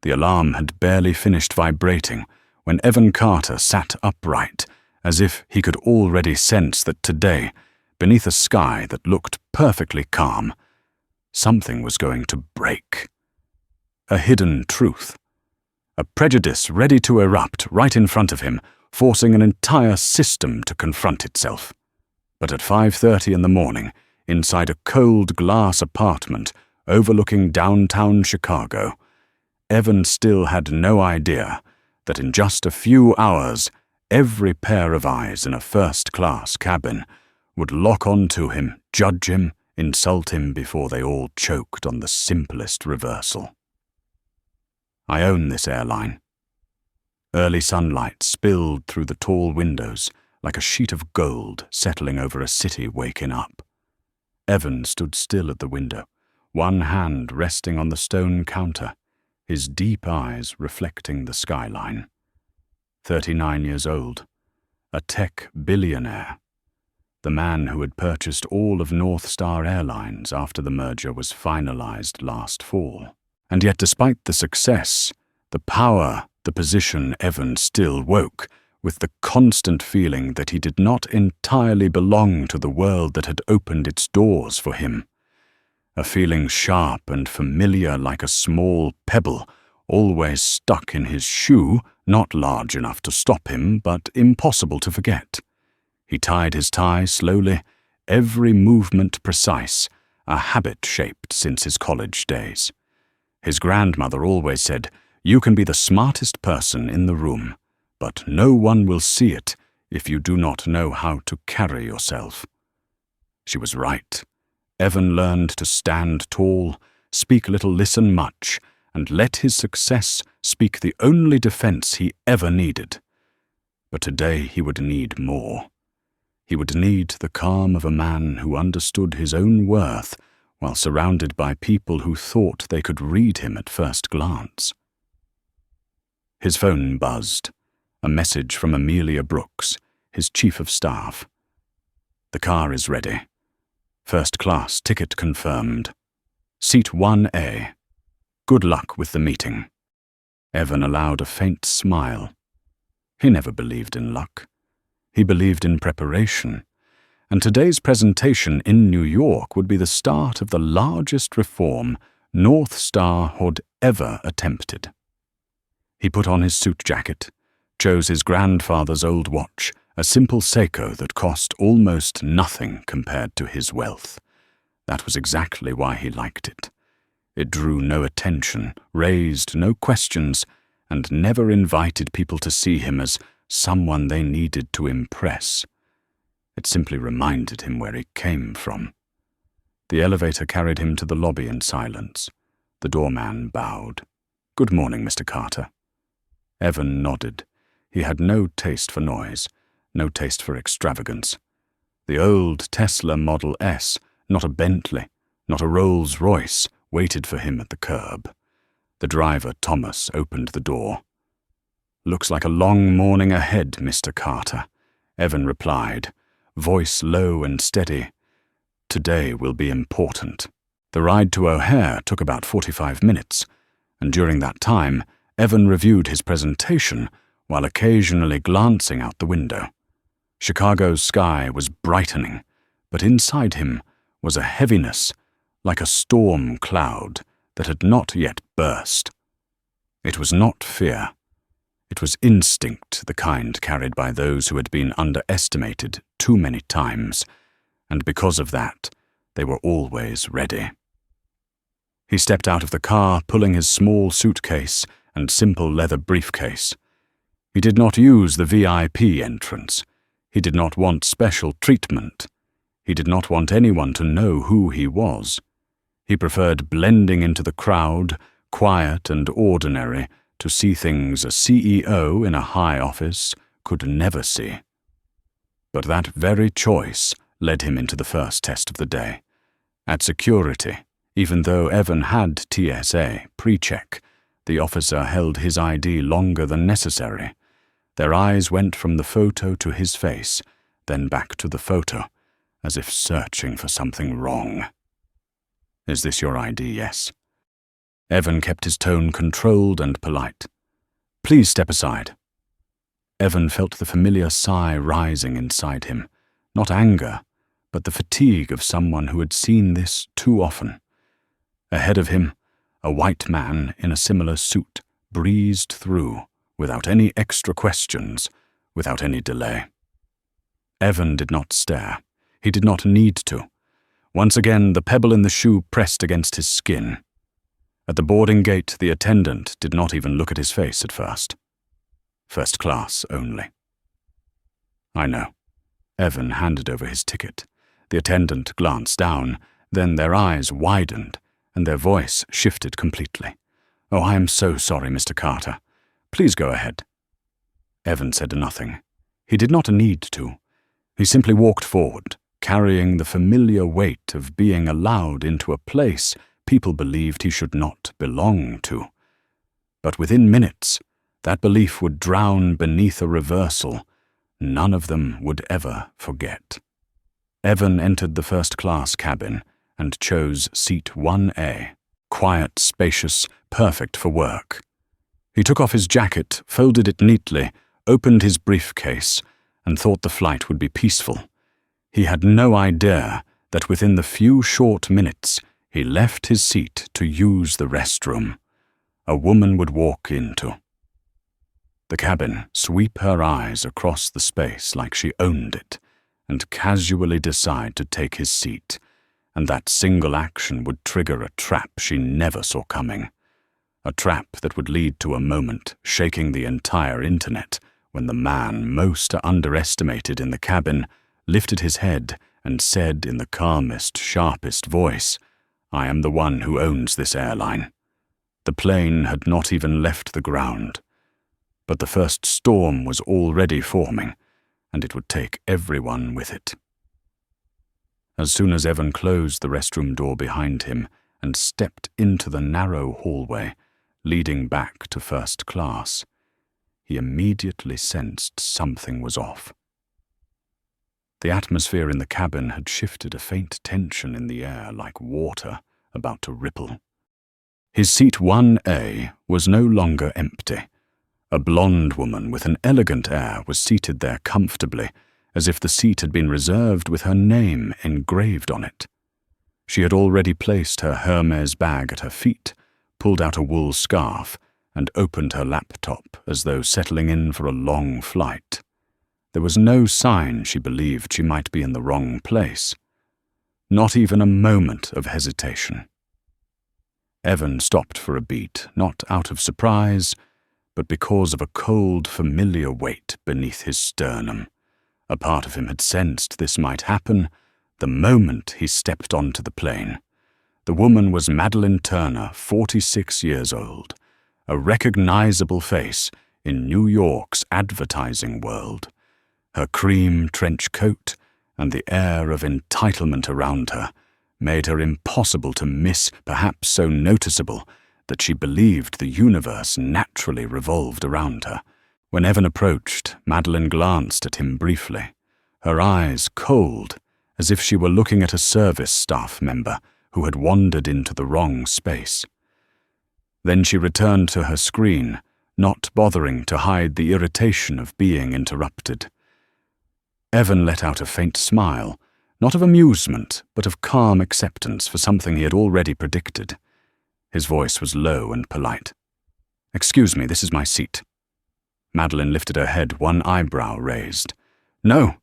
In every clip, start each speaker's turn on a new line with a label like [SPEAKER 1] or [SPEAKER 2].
[SPEAKER 1] The alarm had barely finished vibrating when Evan Carter sat upright, as if he could already sense that today, beneath a sky that looked perfectly calm, something was going to break. A hidden truth. A prejudice ready to erupt right in front of him, forcing an entire system to confront itself. But at 5:30 in the morning, inside a cold glass apartment overlooking downtown Chicago, Evan still had no idea that in just a few hours, every pair of eyes in a first-class cabin would lock onto him, judge him, insult him before they all choked on the simplest reversal. I own this airline. Early sunlight spilled through the tall windows like a sheet of gold settling over a city waking up. Evan stood still at the window, one hand resting on the stone counter, his deep eyes reflecting the skyline. 39 years old, a tech billionaire, the man who had purchased all of North Star Airlines after the merger was finalized last fall. And yet despite the success, the power, the position, Evan still woke with the constant feeling that he did not entirely belong to the world that had opened its doors for him. A feeling sharp and familiar like a small pebble, always stuck in his shoe, not large enough to stop him, but impossible to forget. He tied his tie slowly, every movement precise, a habit shaped since his college days. His grandmother always said, "You can be the smartest person in the room, but no one will see it if you do not know how to carry yourself." She was right. Evan learned to stand tall, speak little, listen much, and let his success speak the only defense he ever needed. But today he would need more. He would need the calm of a man who understood his own worth while surrounded by people who thought they could read him at first glance. His phone buzzed, a message from Amelia Brooks, his chief of staff. "The car is ready. First class ticket confirmed. Seat 1A. Good luck with the meeting." Evan allowed a faint smile. He never believed in luck. He believed in preparation. And today's presentation in New York would be the start of the largest reform North Star had ever attempted. He put on his suit jacket, chose his grandfather's old watch, a simple Seiko that cost almost nothing compared to his wealth. That was exactly why he liked it. It drew no attention, raised no questions, and never invited people to see him as someone they needed to impress. It simply reminded him where he came from. The elevator carried him to the lobby in silence. The doorman bowed. "Good morning, Mr. Carter." Evan nodded. He had no taste for noise, no taste for extravagance. The old Tesla Model S, not a Bentley, not a Rolls-Royce, waited for him at the curb. The driver, Thomas, opened the door. "Looks like a long morning ahead, Mr. Carter," Evan replied, voice low and steady. "Today will be important." The ride to O'Hare took about 45 minutes, and during that time, Evan reviewed his presentation while occasionally glancing out the window. Chicago's sky was brightening, but inside him was a heaviness, like a storm cloud that had not yet burst. It was not fear. It was instinct, the kind carried by those who had been underestimated too many times, and because of that, they were always ready. He stepped out of the car, pulling his small suitcase and simple leather briefcase. He did not use the VIP entrance. He did not want special treatment. He did not want anyone to know who he was. He preferred blending into the crowd, quiet and ordinary, to see things a CEO in a high office could never see. But that very choice led him into the first test of the day. At security, even though Evan had TSA pre-check, the officer held his ID longer than necessary. Their eyes went from the photo to his face, then back to the photo, as if searching for something wrong. "Is this your ID, yes?" Evan kept his tone controlled and polite. "Please step aside." Evan felt the familiar sigh rising inside him, not anger, but the fatigue of someone who had seen this too often. Ahead of him, a white man in a similar suit breezed through, without any extra questions, without any delay. Evan did not stare. He did not need to. Once again, the pebble in the shoe pressed against his skin. At the boarding gate, the attendant did not even look at his face at first. First class only. "I know." Evan handed over his ticket. The attendant glanced down, then their eyes widened, and their voice shifted completely. "Oh, I am so sorry, Mr. Carter. Please go ahead." Evan said nothing. He did not need to. He simply walked forward, carrying the familiar weight of being allowed into a place people believed he should not belong to. But within minutes, that belief would drown beneath a reversal none of them would ever forget. Evan entered the first-class cabin and chose seat 1A, quiet, spacious, perfect for work. He took off his jacket, folded it neatly, opened his briefcase, and thought the flight would be peaceful. He had no idea that within the few short minutes he left his seat to use the restroom a woman would walk into. The cabin sweep her eyes across the space like she owned it, and casually decide to take his seat, and that single action would trigger a trap she never saw coming. A trap that would lead to a moment shaking the entire internet when the man most underestimated in the cabin lifted his head and said in the calmest, sharpest voice, "I am the one who owns this airline." The plane had not even left the ground, but the first storm was already forming, and it would take everyone with it. As soon as Evan closed the restroom door behind him and stepped into the narrow hallway leading back to first class, he immediately sensed something was off. The atmosphere in the cabin had shifted, a faint tension in the air like water about to ripple. His seat 1A was no longer empty. A blonde woman with an elegant air was seated there comfortably, as if the seat had been reserved with her name engraved on it. She had already placed her Hermes bag at her feet, pulled out a wool scarf, and opened her laptop as though settling in for a long flight. There was no sign she believed she might be in the wrong place. Not even a moment of hesitation. Evan stopped for a beat, not out of surprise, but because of a cold, familiar weight beneath his sternum. A part of him had sensed this might happen the moment he stepped onto the plane. The woman was Madeline Turner, 46 years old, a recognizable face in New York's advertising world. Her cream trench coat and the air of entitlement around her made her impossible to miss, perhaps so noticeable that she believed the universe naturally revolved around her. When Evan approached, Madeline glanced at him briefly, her eyes cold, as if she were looking at a service staff member who had wandered into the wrong space. Then she returned to her screen, not bothering to hide the irritation of being interrupted. Evan let out a faint smile, not of amusement, but of calm acceptance for something he had already predicted. His voice was low and polite. "Excuse me, this is my seat." Madeline lifted her head, one eyebrow raised. "No,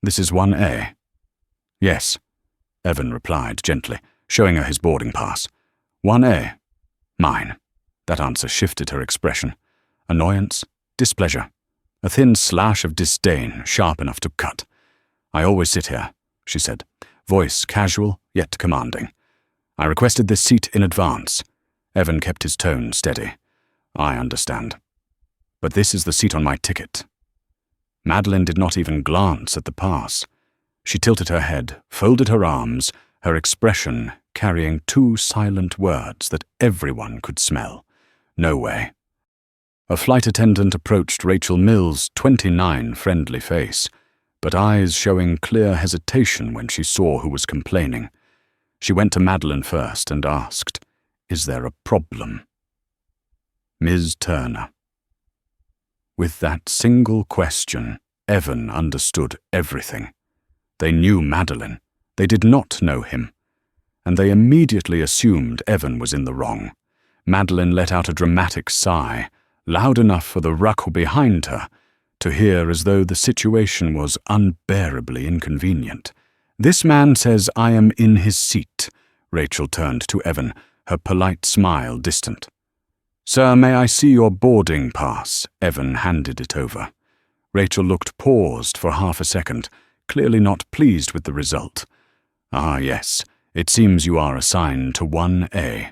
[SPEAKER 1] this is 1A. "Yes," Evan replied gently, showing her his boarding pass. 1A. Mine. That answer shifted her expression. Annoyance, displeasure, a thin slash of disdain sharp enough to cut. "I always sit here," she said, voice casual yet commanding. "I requested this seat in advance." Evan kept his tone steady. "I understand. But this is the seat on my ticket." Madeline did not even glance at the pass. She tilted her head, folded her arms, her expression carrying two silent words that everyone could smell. "No way." A flight attendant approached Rachel Mills' 29 friendly face, but eyes showing clear hesitation when she saw who was complaining. She went to Madeline first and asked, Is there a problem? Ms. Turner. With that single question, Evan understood everything. They knew Madeline. They did not know him. And they immediately assumed Evan was in the wrong. Madeline let out a dramatic sigh, loud enough for the ruckle behind her to hear, as though the situation was unbearably inconvenient. "This man says I am in his seat." Rachel turned to Evan, her polite smile distant. "Sir, may I see your boarding pass?" Evan handed it over. Rachel looked paused for half a second, clearly not pleased with the result. "Ah, yes, it seems you are assigned to 1A.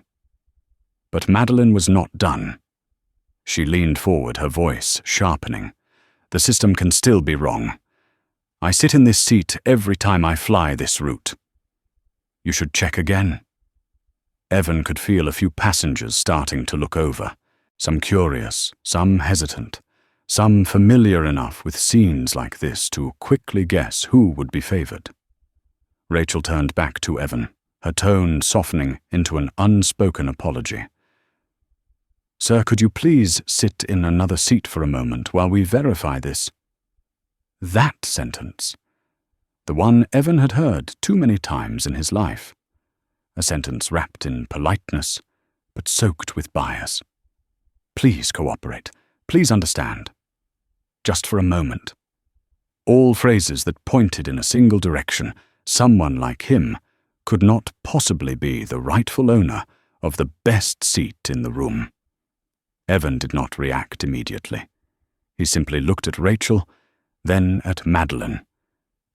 [SPEAKER 1] But Madeline was not done. She leaned forward, her voice sharpening. "The system can still be wrong. I sit in this seat every time I fly this route. You should check again." Evan could feel a few passengers starting to look over, some curious, some hesitant, some familiar enough with scenes like this to quickly guess who would be favored. Rachel turned back to Evan, her tone softening into an unspoken apology. "Sir, could you please sit in another seat for a moment while we verify this?" That sentence, the one Evan had heard too many times in his life. A sentence wrapped in politeness, but soaked with bias. "Please cooperate. Please understand. Just for a moment." All phrases that pointed in a single direction. Someone like him could not possibly be the rightful owner of the best seat in the room. Evan did not react immediately. He simply looked at Rachel, then at Madeline,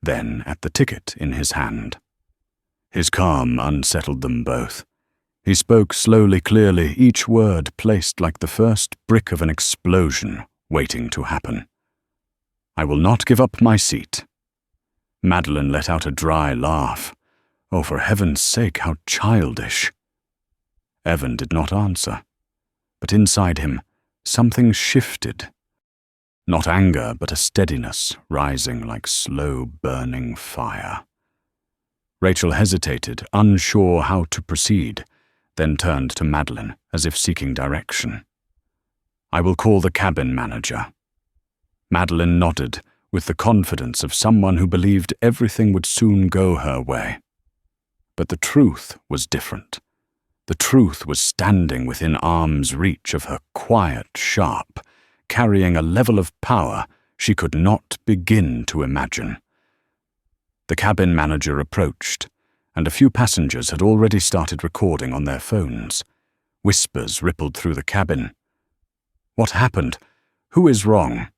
[SPEAKER 1] then at the ticket in his hand. His calm unsettled them both. He spoke slowly, clearly, each word placed like the first brick of an explosion waiting to happen. "I will not give up my seat." Madeline let out a dry laugh. Oh, for heaven's sake, how childish. Evan did not answer, but inside him something shifted. Not anger, but a steadiness rising like slow-burning fire. Rachel hesitated, unsure how to proceed, then turned to Madeline as if seeking direction. "I will call the cabin manager." Madeline nodded with the confidence of someone who believed everything would soon go her way. But the truth was different. The truth was standing within arm's reach of her, quiet, sharp, carrying a level of power she could not begin to imagine. The cabin manager approached, and a few passengers had already started recording on their phones. Whispers rippled through the cabin. "What happened? Who is wrong?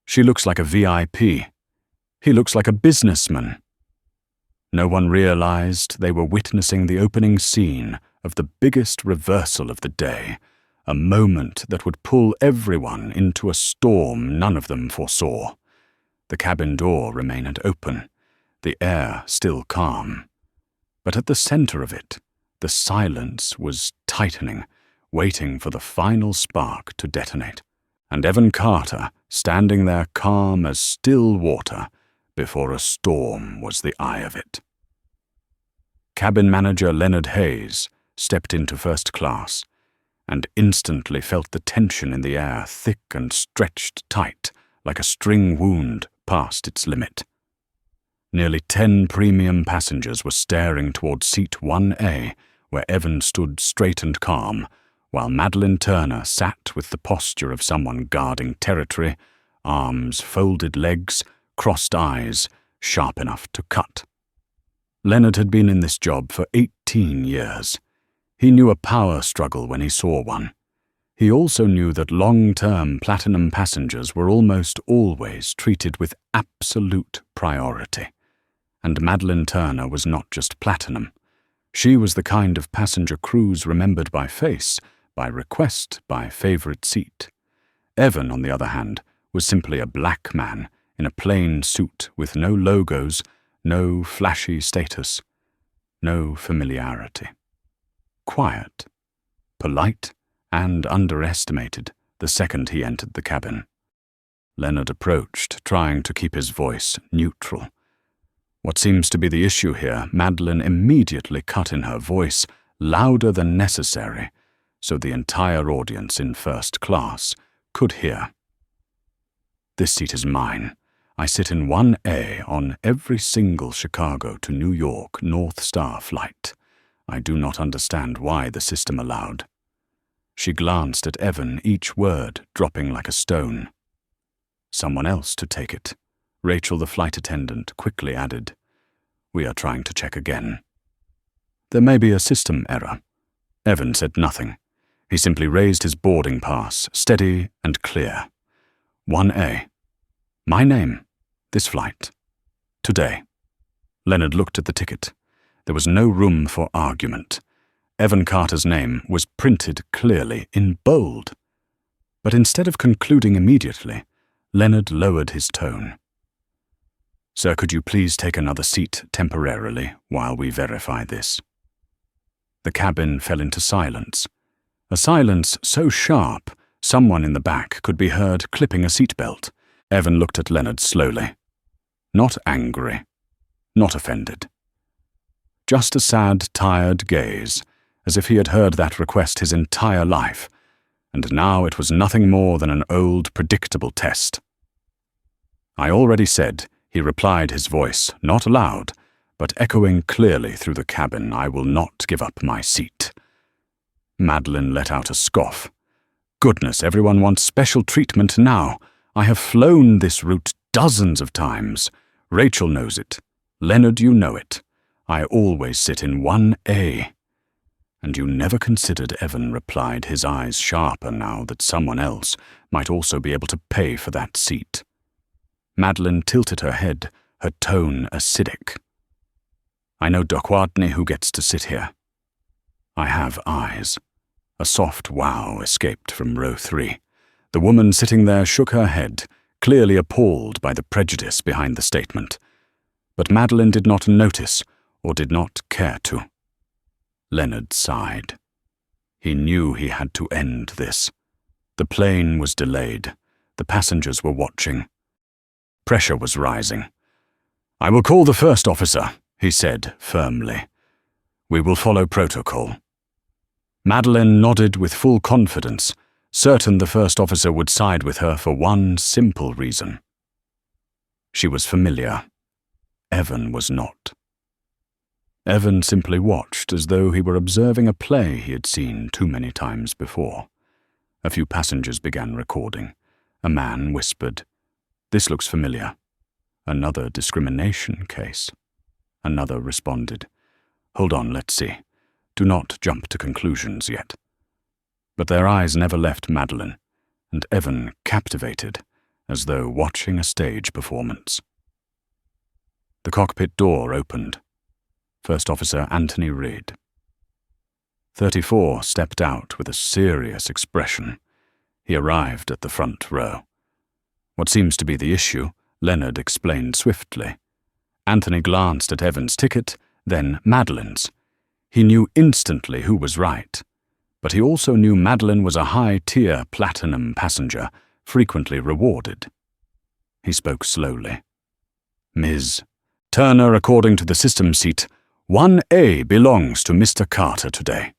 [SPEAKER 1] She looks like a VIP. He looks like a businessman." No one realized they were witnessing the opening scene of the biggest reversal of the day, a moment that would pull everyone into a storm none of them foresaw. The cabin door remained open, the air still calm. But at the center of it, the silence was tightening, waiting for the final spark to detonate, and Evan Carter standing there calm as still water before a storm was the eye of it. Cabin manager Leonard Hayes stepped into first class and instantly felt the tension in the air thick and stretched tight like a string wound past its limit. Nearly 10 premium passengers were staring toward seat 1A, where Evan stood straight and calm, while Madeline Turner sat with the posture of someone guarding territory, arms, folded legs, crossed eyes, sharp enough to cut. Leonard had been in this job for 18 years. He knew a power struggle when he saw one. He also knew that long-term platinum passengers were almost always treated with absolute priority. And Madeline Turner was not just platinum. She was the kind of passenger crews remembered by face, by request, by favorite seat. Evan, on the other hand, was simply a black man in a plain suit with no logos, no flashy status, no familiarity. Quiet, polite, and underestimated the second he entered the cabin. Leonard approached, trying to keep his voice neutral. What seems to be the issue here, Madeline immediately cut in her voice, louder than necessary, so the entire audience in first class could hear. "This seat is mine. I sit in 1A on every single Chicago to New York North Star flight. I do not understand why the system allowed." She glanced at Evan, each word dropping like a stone. "Someone else to take it." Rachel, the flight attendant, quickly added, "We are trying to check again." "There may be a system error." Evan said nothing. He simply raised his boarding pass, steady and clear. 1A. My name. This flight. Today. Leonard looked at the ticket. There was no room for argument. Evan Carter's name was printed clearly in bold. But instead of concluding immediately, Leonard lowered his tone. "Sir, could you please take another seat temporarily while we verify this?" The cabin fell into silence. A silence so sharp, someone in the back could be heard clipping a seatbelt. Evan looked at Leonard slowly. Not angry. Not offended. Just a sad, tired gaze, as if he had heard that request his entire life, and now it was nothing more than an old, predictable test. "I already said," he replied, his voice not loud, but echoing clearly through the cabin, "I will not give up my seat." Madeline let out a scoff. "Goodness, everyone wants special treatment now. I have flown this route dozens of times. Rachel knows it. Leonard, you know it. I always sit in 1A. "And you never considered," Evan replied, his eyes sharper now that someone else might also be able to pay for that seat. Madeline tilted her head, her tone acidic. "I know Doc Watney who gets to sit here." "I have eyes." A soft wow escaped from row 3. The woman sitting there shook her head, clearly appalled by the prejudice behind the statement. But Madeline did not notice, or did not care to. Leonard sighed. He knew he had to end this. The plane was delayed. The passengers were watching. Pressure was rising. "I will call the first officer," he said firmly. "We will follow protocol." Madeline nodded with full confidence, certain the first officer would side with her for one simple reason. She was familiar. Evan was not. Evan simply watched as though he were observing a play he had seen too many times before. A few passengers began recording. A man whispered, "This looks familiar." Another discrimination case. Another responded, "Hold on, let's see. Do not jump to conclusions yet." But their eyes never left Madeline, and Evan captivated, as though watching a stage performance. The cockpit door opened. First Officer Anthony Reed. 34 stepped out with a serious expression. He arrived at the front row. "What seems to be the issue?" Leonard explained swiftly. Anthony glanced at Evan's ticket, then Madeline's. He knew instantly who was right, but he also knew Madeline was a high-tier platinum passenger, frequently rewarded. He spoke slowly. "Ms. Turner, according to the system seat, 1A belongs to Mr. Carter today."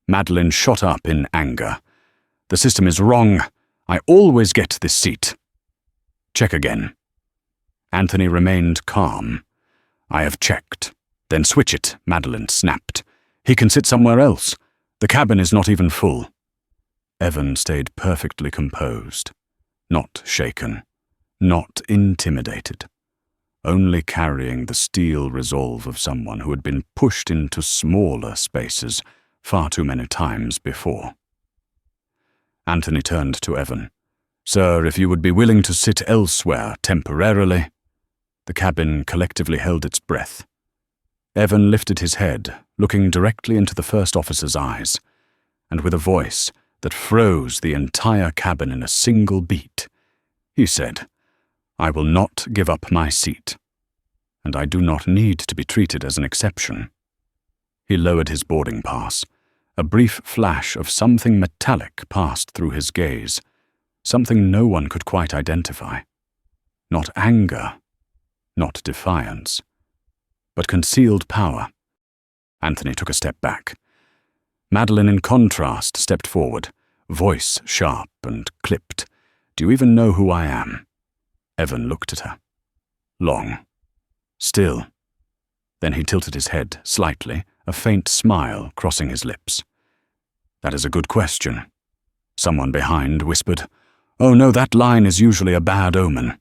[SPEAKER 1] Madeline shot up in anger. "The system is wrong. I always get this seat." "Check again." Anthony remained calm. "I have checked." "Then switch it," Madeline snapped. "He can sit somewhere else. The cabin is not even full." Evan stayed perfectly composed, not shaken, not intimidated, only carrying the steel resolve of someone who had been pushed into smaller spaces far too many times before. Anthony turned to Evan. "Sir, if you would be willing to sit elsewhere temporarily." The cabin collectively held its breath. Evan lifted his head, looking directly into the first officer's eyes, and with a voice that froze the entire cabin in a single beat, he said, "I will not give up my seat, and I do not need to be treated as an exception." He lowered his boarding pass. A brief flash of something metallic passed through his gaze, something no one could quite identify. Not anger, not defiance, but concealed power. Anthony took a step back, Madeline, in contrast, stepped forward, voice sharp and clipped. "Do you even know who I am?" Evan looked at her. Long. Still. Then he tilted his head slightly, a faint smile crossing his lips. "That is a good question." Someone behind whispered, "Oh no, that line is usually a bad omen."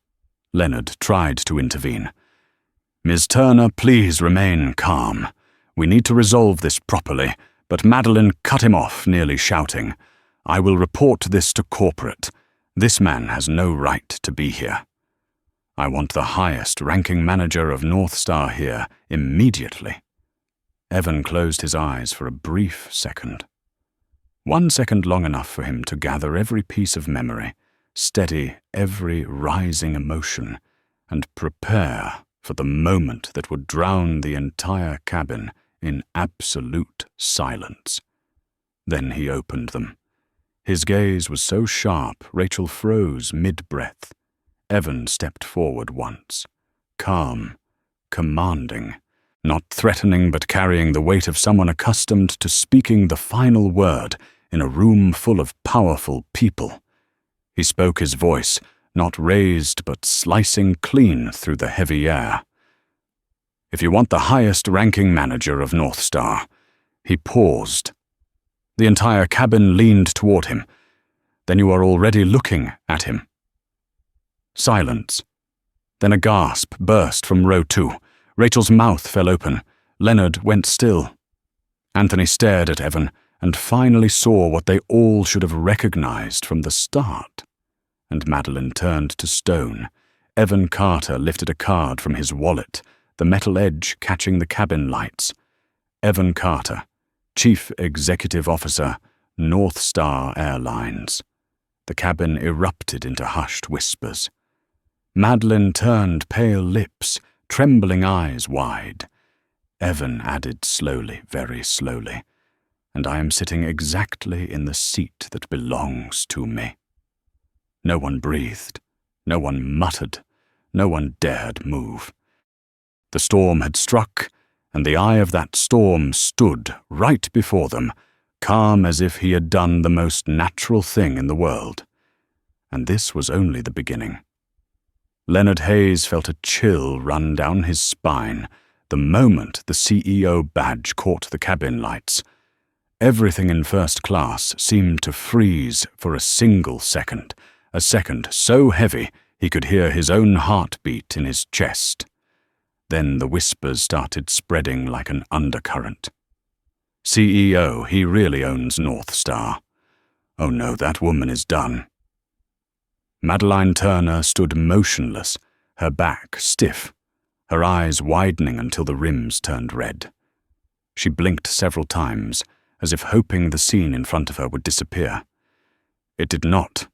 [SPEAKER 1] Leonard tried to intervene. "Ms. Turner, please remain calm. We need to resolve this properly," but Madeline cut him off, nearly shouting, "I will report this to corporate. This man has no right to be here. I want the highest-ranking manager of North Star here immediately." Evan closed his eyes for a brief second. 1 second long enough for him to gather every piece of memory, steady every rising emotion, and prepare for the moment that would drown the entire cabin in absolute silence. Then he opened them. His gaze was so sharp Rachel froze mid-breath. Evan stepped forward once, calm, commanding, not threatening but carrying the weight of someone accustomed to speaking the final word in a room full of powerful people. He spoke his voice, not raised but slicing clean through the heavy air. "If you want the highest-ranking manager of North Star," he paused. The entire cabin leaned toward him. "Then you are already looking at him." Silence. Then a gasp burst from row 2. Rachel's mouth fell open. Leonard went still. Anthony stared at Evan and finally saw what they all should have recognized from the start. And Madeline turned to stone. Evan Carter lifted a card from his wallet, the metal edge catching the cabin lights. Evan Carter, Chief Executive Officer, North Star Airlines. The cabin erupted into hushed whispers. Madeline turned pale lips, trembling eyes wide. Evan added slowly, very slowly, "And I am sitting exactly in the seat that belongs to me." No one breathed. No one muttered. No one dared move. The storm had struck, and the eye of that storm stood right before them, calm as if he had done the most natural thing in the world. And this was only the beginning. Leonard Hayes felt a chill run down his spine the moment the CEO badge caught the cabin lights. Everything in first class seemed to freeze for a single second, a second so heavy he could hear his own heartbeat in his chest. Then the whispers started spreading like an undercurrent. "CEO, he really owns North Star. Oh no, that woman is done." Madeline Turner stood motionless, her back stiff, her eyes widening until the rims turned red. She blinked several times, as if hoping the scene in front of her would disappear. It did not.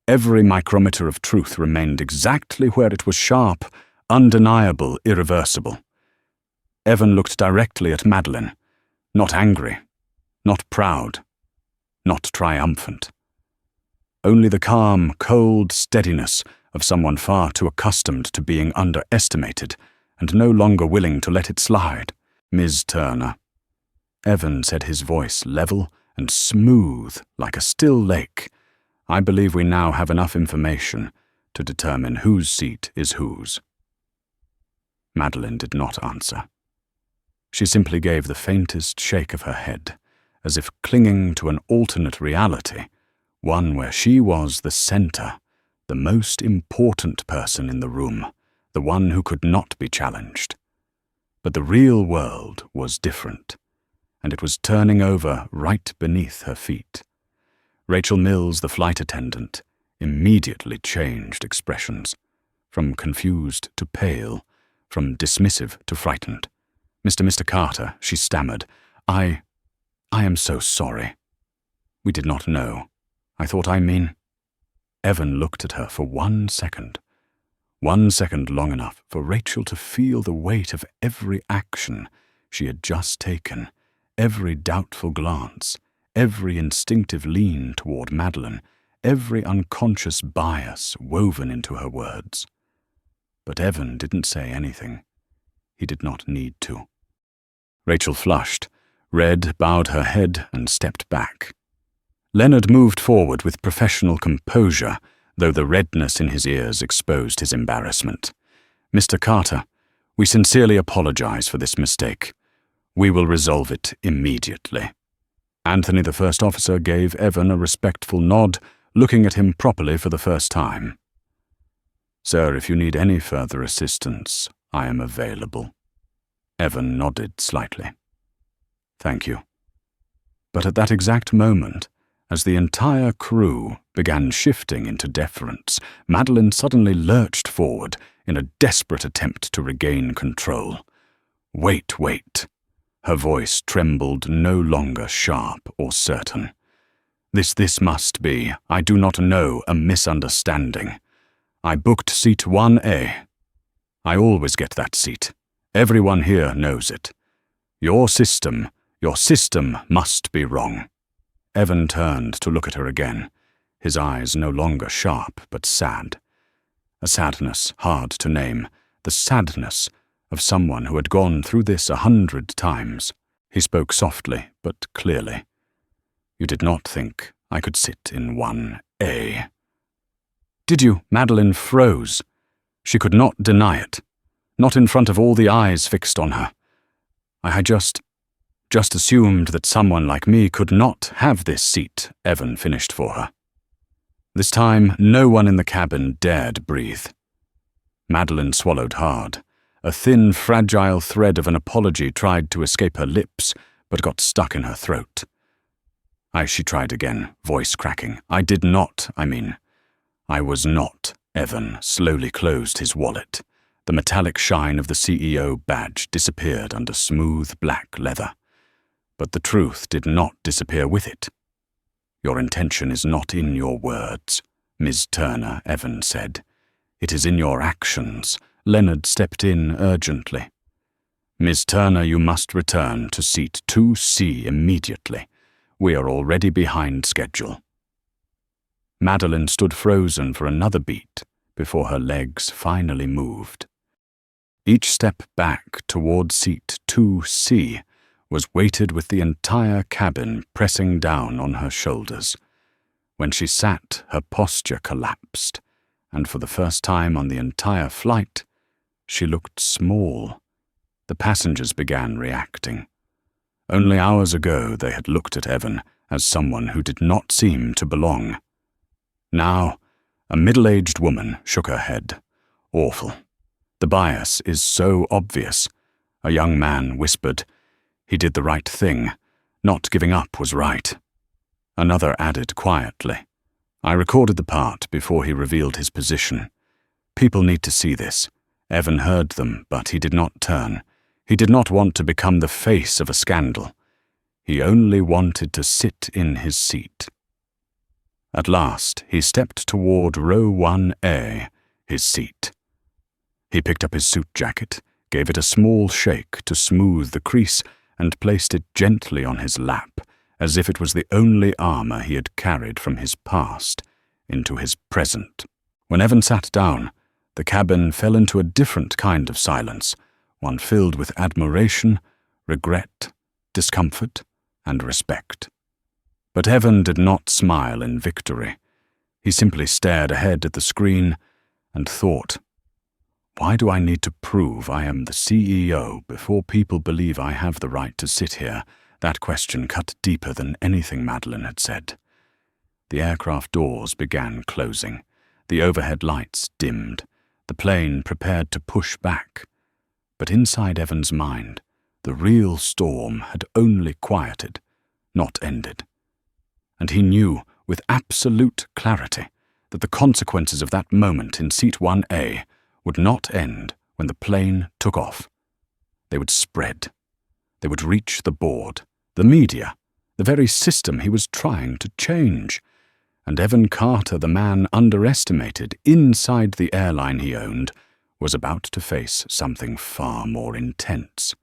[SPEAKER 1] Every micrometer of truth remained exactly where it was sharp, undeniable, irreversible. Evan looked directly at Madeline, not angry, not proud, not triumphant. Only the calm, cold steadiness of someone far too accustomed to being underestimated and no longer willing to let it slide. "Ms. Turner." Evan said, his voice level and smooth like a still lake. "I believe we now have enough information to determine whose seat is whose." Madeline did not answer. She simply gave the faintest shake of her head, as if clinging to an alternate reality, one where she was the center, the most important person in the room, the one who could not be challenged. But the real world was different, and it was turning over right beneath her feet. Rachel Mills, the flight attendant, immediately changed expressions, from confused to pale, from dismissive to frightened. Mr. Carter," she stammered, I am so sorry. We did not know. I mean... Evan looked at her for 1 second. 1 second long enough for Rachel to feel the weight of every action she had just taken, every doubtful glance, every instinctive lean toward Madeline, every unconscious bias woven into her words. But Evan didn't say anything. He did not need to. Rachel flushed, Red bowed her head and stepped back. Leonard moved forward with professional composure, though the redness in his ears exposed his embarrassment. "Mr. Carter, we sincerely apologize for this mistake. We will resolve it immediately." Anthony, the first officer, gave Evan a respectful nod, looking at him properly for the first time. "Sir, if you need any further assistance, I am available." Evan nodded slightly. "Thank you." But at that exact moment, as the entire crew began shifting into deference, Madeline suddenly lurched forward in a desperate attempt to regain control. "Wait, wait." Her voice trembled, no longer sharp or certain. This must be, I do not know, a misunderstanding. I booked seat 1A. I always get that seat. Everyone here knows it. Your system must be wrong." Evan turned to look at her again, his eyes no longer sharp but sad. A sadness hard to name, the sadness of someone who had gone through this 100 times. He spoke softly but clearly. "You did not think I could sit in 1A. "Did you?" Madeline froze. She could not deny it, not in front of all the eyes fixed on her. "I had just assumed that someone like me could not have this seat," Evan finished for her. This time, no one in the cabin dared breathe. Madeline swallowed hard. A thin, fragile thread of an apology tried to escape her lips, but got stuck in her throat. She tried again, voice cracking. I was not." Evan slowly closed his wallet. The metallic shine of the CEO badge disappeared under smooth black leather. But the truth did not disappear with it. "Your intention is not in your words, Ms. Turner," Evan said. "It is in your actions." Leonard stepped in urgently. "Ms. Turner, you must return to seat 2C immediately. We are already behind schedule." Madeline stood frozen for another beat before her legs finally moved. Each step back toward seat 2C was weighted with the entire cabin pressing down on her shoulders. When she sat, her posture collapsed, and for the first time on the entire flight, she looked small. The passengers began reacting. Only hours ago they had looked at Evan as someone who did not seem to belong. Now, a middle-aged woman shook her head. "Awful. The bias is so obvious." A young man whispered, "He did the right thing. Not giving up was right." Another added quietly, "I recorded the part before he revealed his position. People need to see this." Evan heard them, but he did not turn. He did not want to become the face of a scandal. He only wanted to sit in his seat. At last, he stepped toward row 1A, his seat. He picked up his suit jacket, gave it a small shake to smooth the crease, and placed it gently on his lap, as if it was the only armor he had carried from his past into his present. When Evan sat down, the cabin fell into a different kind of silence, one filled with admiration, regret, discomfort, and respect. But Evan did not smile in victory. He simply stared ahead at the screen and thought, "Why do I need to prove I am the CEO before people believe I have the right to sit here?" That question cut deeper than anything Madeline had said. The aircraft doors began closing. The overhead lights dimmed. The plane prepared to push back. But inside Evan's mind, the real storm had only quieted, not ended. And he knew with absolute clarity that the consequences of that moment in seat 1A would not end when the plane took off. They would spread. They would reach the board, the media, the very system he was trying to change. And Evan Carter, the man underestimated inside the airline he owned, was about to face something far more intense.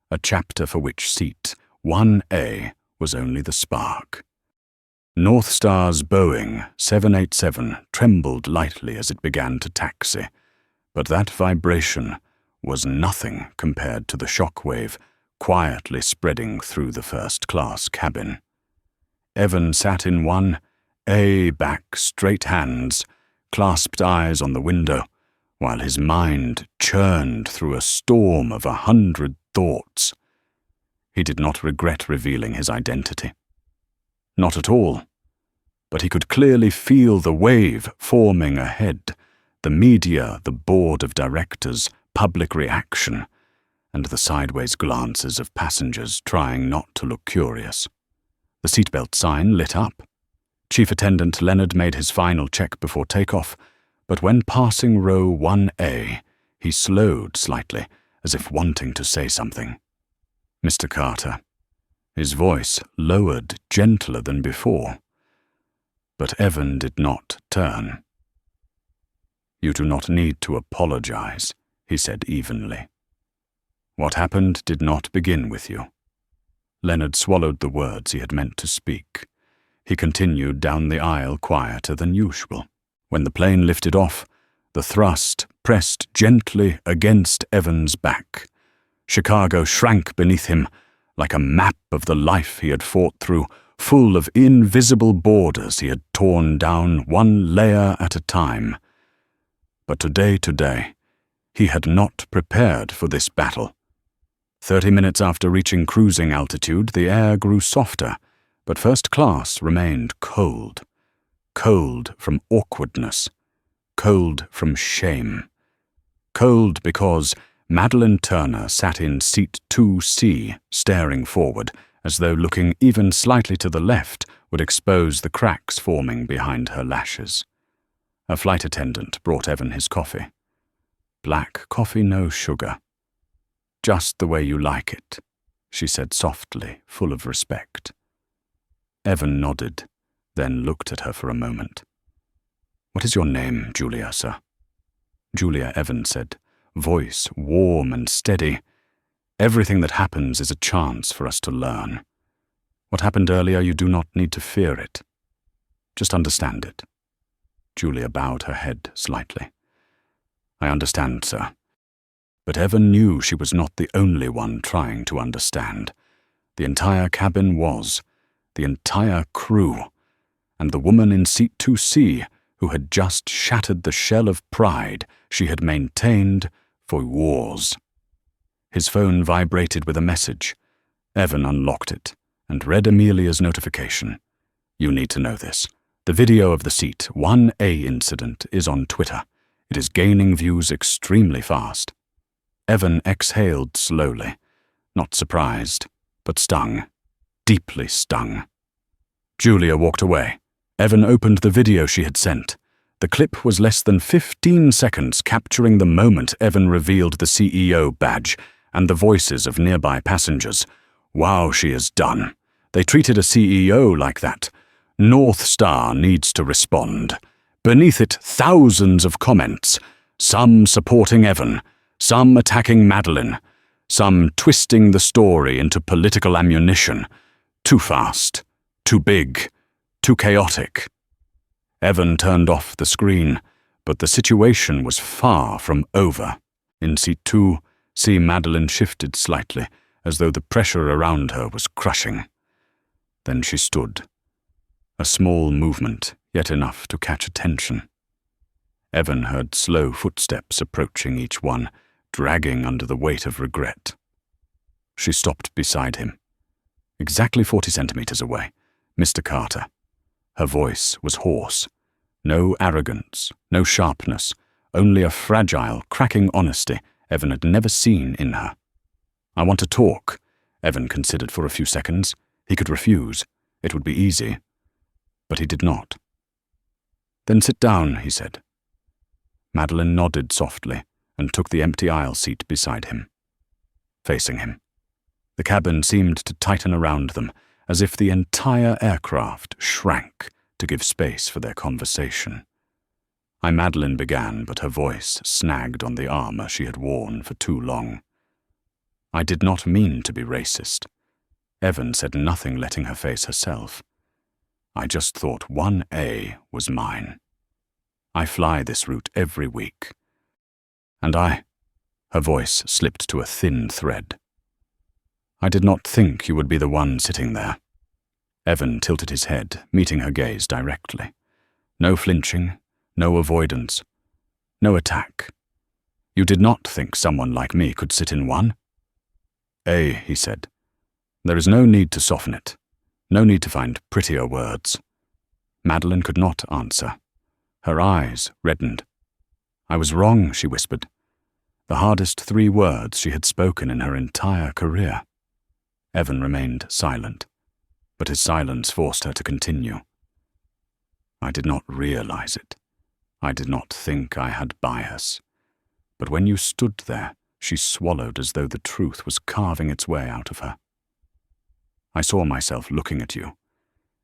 [SPEAKER 1] A chapter for which seat 1A was only the spark. North Star's Boeing 787 trembled lightly as it began to taxi, but that vibration was nothing compared to the shockwave quietly spreading through the first-class cabin. Evan sat in one back, straight hands, clasped eyes on the window, while his mind churned through a storm of 100 thoughts. He did not regret revealing his identity. Not at all. But he could clearly feel the wave forming ahead, the media, the board of directors, public reaction, and the sideways glances of passengers trying not to look curious. The seatbelt sign lit up. Chief Attendant Leonard made his final check before takeoff, but when passing row 1A, he slowed slightly, as if wanting to say something. "Mr. Carter." His voice lowered gentler than before. But Evan did not turn. "You do not need to apologize," he said evenly. "What happened did not begin with you." Leonard swallowed the words he had meant to speak. He continued down the aisle quieter than usual. When the plane lifted off, the thrust pressed gently against Evan's back. Chicago shrank beneath him, like a map of the life he had fought through, full of invisible borders he had torn down one layer at a time. But today, he had not prepared for this battle. 30 minutes after reaching cruising altitude, the air grew softer, but first class remained cold. Cold from awkwardness. Cold from shame. Cold because Madeline Turner sat in seat 2C, staring forward, as though looking even slightly to the left would expose the cracks forming behind her lashes. A flight attendant brought Evan his coffee. "Black coffee, no sugar." "Just the way you like it," she said softly, full of respect. Evan nodded, then looked at her for a moment. "What is your name, Julia, sir?" "Julia," Evan said, voice warm and steady. "Everything that happens is a chance for us to learn. What happened earlier, you do not need to fear it. Just understand it." Julia bowed her head slightly. "I understand, sir." But Evan knew she was not the only one trying to understand. The entire cabin was, the entire crew, and the woman in seat 2C who had just shattered the shell of pride she had maintained for wars. His phone vibrated with a message. Evan unlocked it and read Amelia's notification. "You need to know this. The video of the seat 1A incident is on Twitter. It is gaining views extremely fast." Evan exhaled slowly, not surprised, but stung, deeply stung. Julia walked away. Evan opened the video she had sent. The clip was less than 15 seconds, capturing the moment Evan revealed the CEO badge and the voices of nearby passengers. "Wow, she is done. They treated a CEO like that. North Star needs to respond." Beneath it, thousands of comments, some supporting Evan, some attacking Madeline, some twisting the story into political ammunition. Too fast, too big, too chaotic. Evan turned off the screen, but the situation was far from over. In seat 2, Madeline shifted slightly, as though the pressure around her was crushing. Then she stood. A small movement, yet enough to catch attention. Evan heard slow footsteps approaching each one, dragging under the weight of regret. She stopped beside him. Exactly 40 centimeters away, "Mr. Carter." Her voice was hoarse. No arrogance, no sharpness, only a fragile, cracking honesty Evan had never seen in her. "I want to talk." Evan considered for a few seconds. He could refuse. It would be easy. But he did not. "Then sit down," he said. Madeline nodded softly and took the empty aisle seat beside him. Facing him. The cabin seemed to tighten around them, as if the entire aircraft shrank to give space for their conversation. Madeline began, but her voice snagged on the armor she had worn for too long. "I did not mean to be racist." Evan said nothing, letting her face herself. "I just thought 1A was mine. I fly this route every week. And her voice slipped to a thin thread. I did not think you would be the one sitting there." Evan tilted his head, meeting her gaze directly. No flinching, no avoidance, no attack. "You did not think someone like me could sit in one?" He said. "There is no need to soften it. No need to find prettier words." Madeline could not answer. Her eyes reddened. "I was wrong," she whispered. The hardest 3 words she had spoken in her entire career. Evan remained silent, but his silence forced her to continue. "I did not realize it. I did not think I had bias. But when you stood there, she swallowed as though the truth was carving its way out of her. I saw myself looking at you,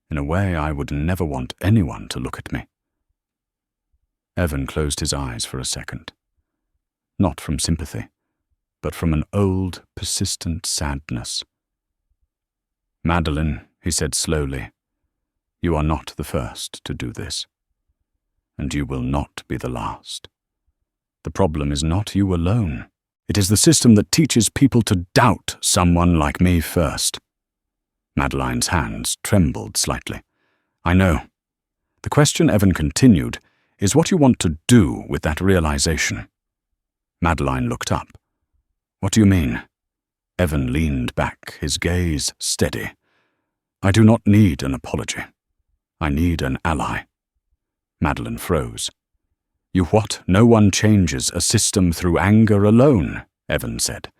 [SPEAKER 1] in a way I would never want anyone to look at me." Evan closed his eyes for a second. Not from sympathy, but from an old, persistent sadness. "Madeline," he said slowly, "you are not the first to do this, and you will not be the last. The problem is not you alone. It is the system that teaches people to doubt someone like me first." Madeline's hands trembled slightly. "I know. The question," Evan continued, "is what you want to do with that realization." Madeline looked up. "What do you mean?" Evan leaned back, his gaze steady. "I do not need an apology. I need an ally." Madeline froze. "You what? No one changes a system through anger alone," Evan said.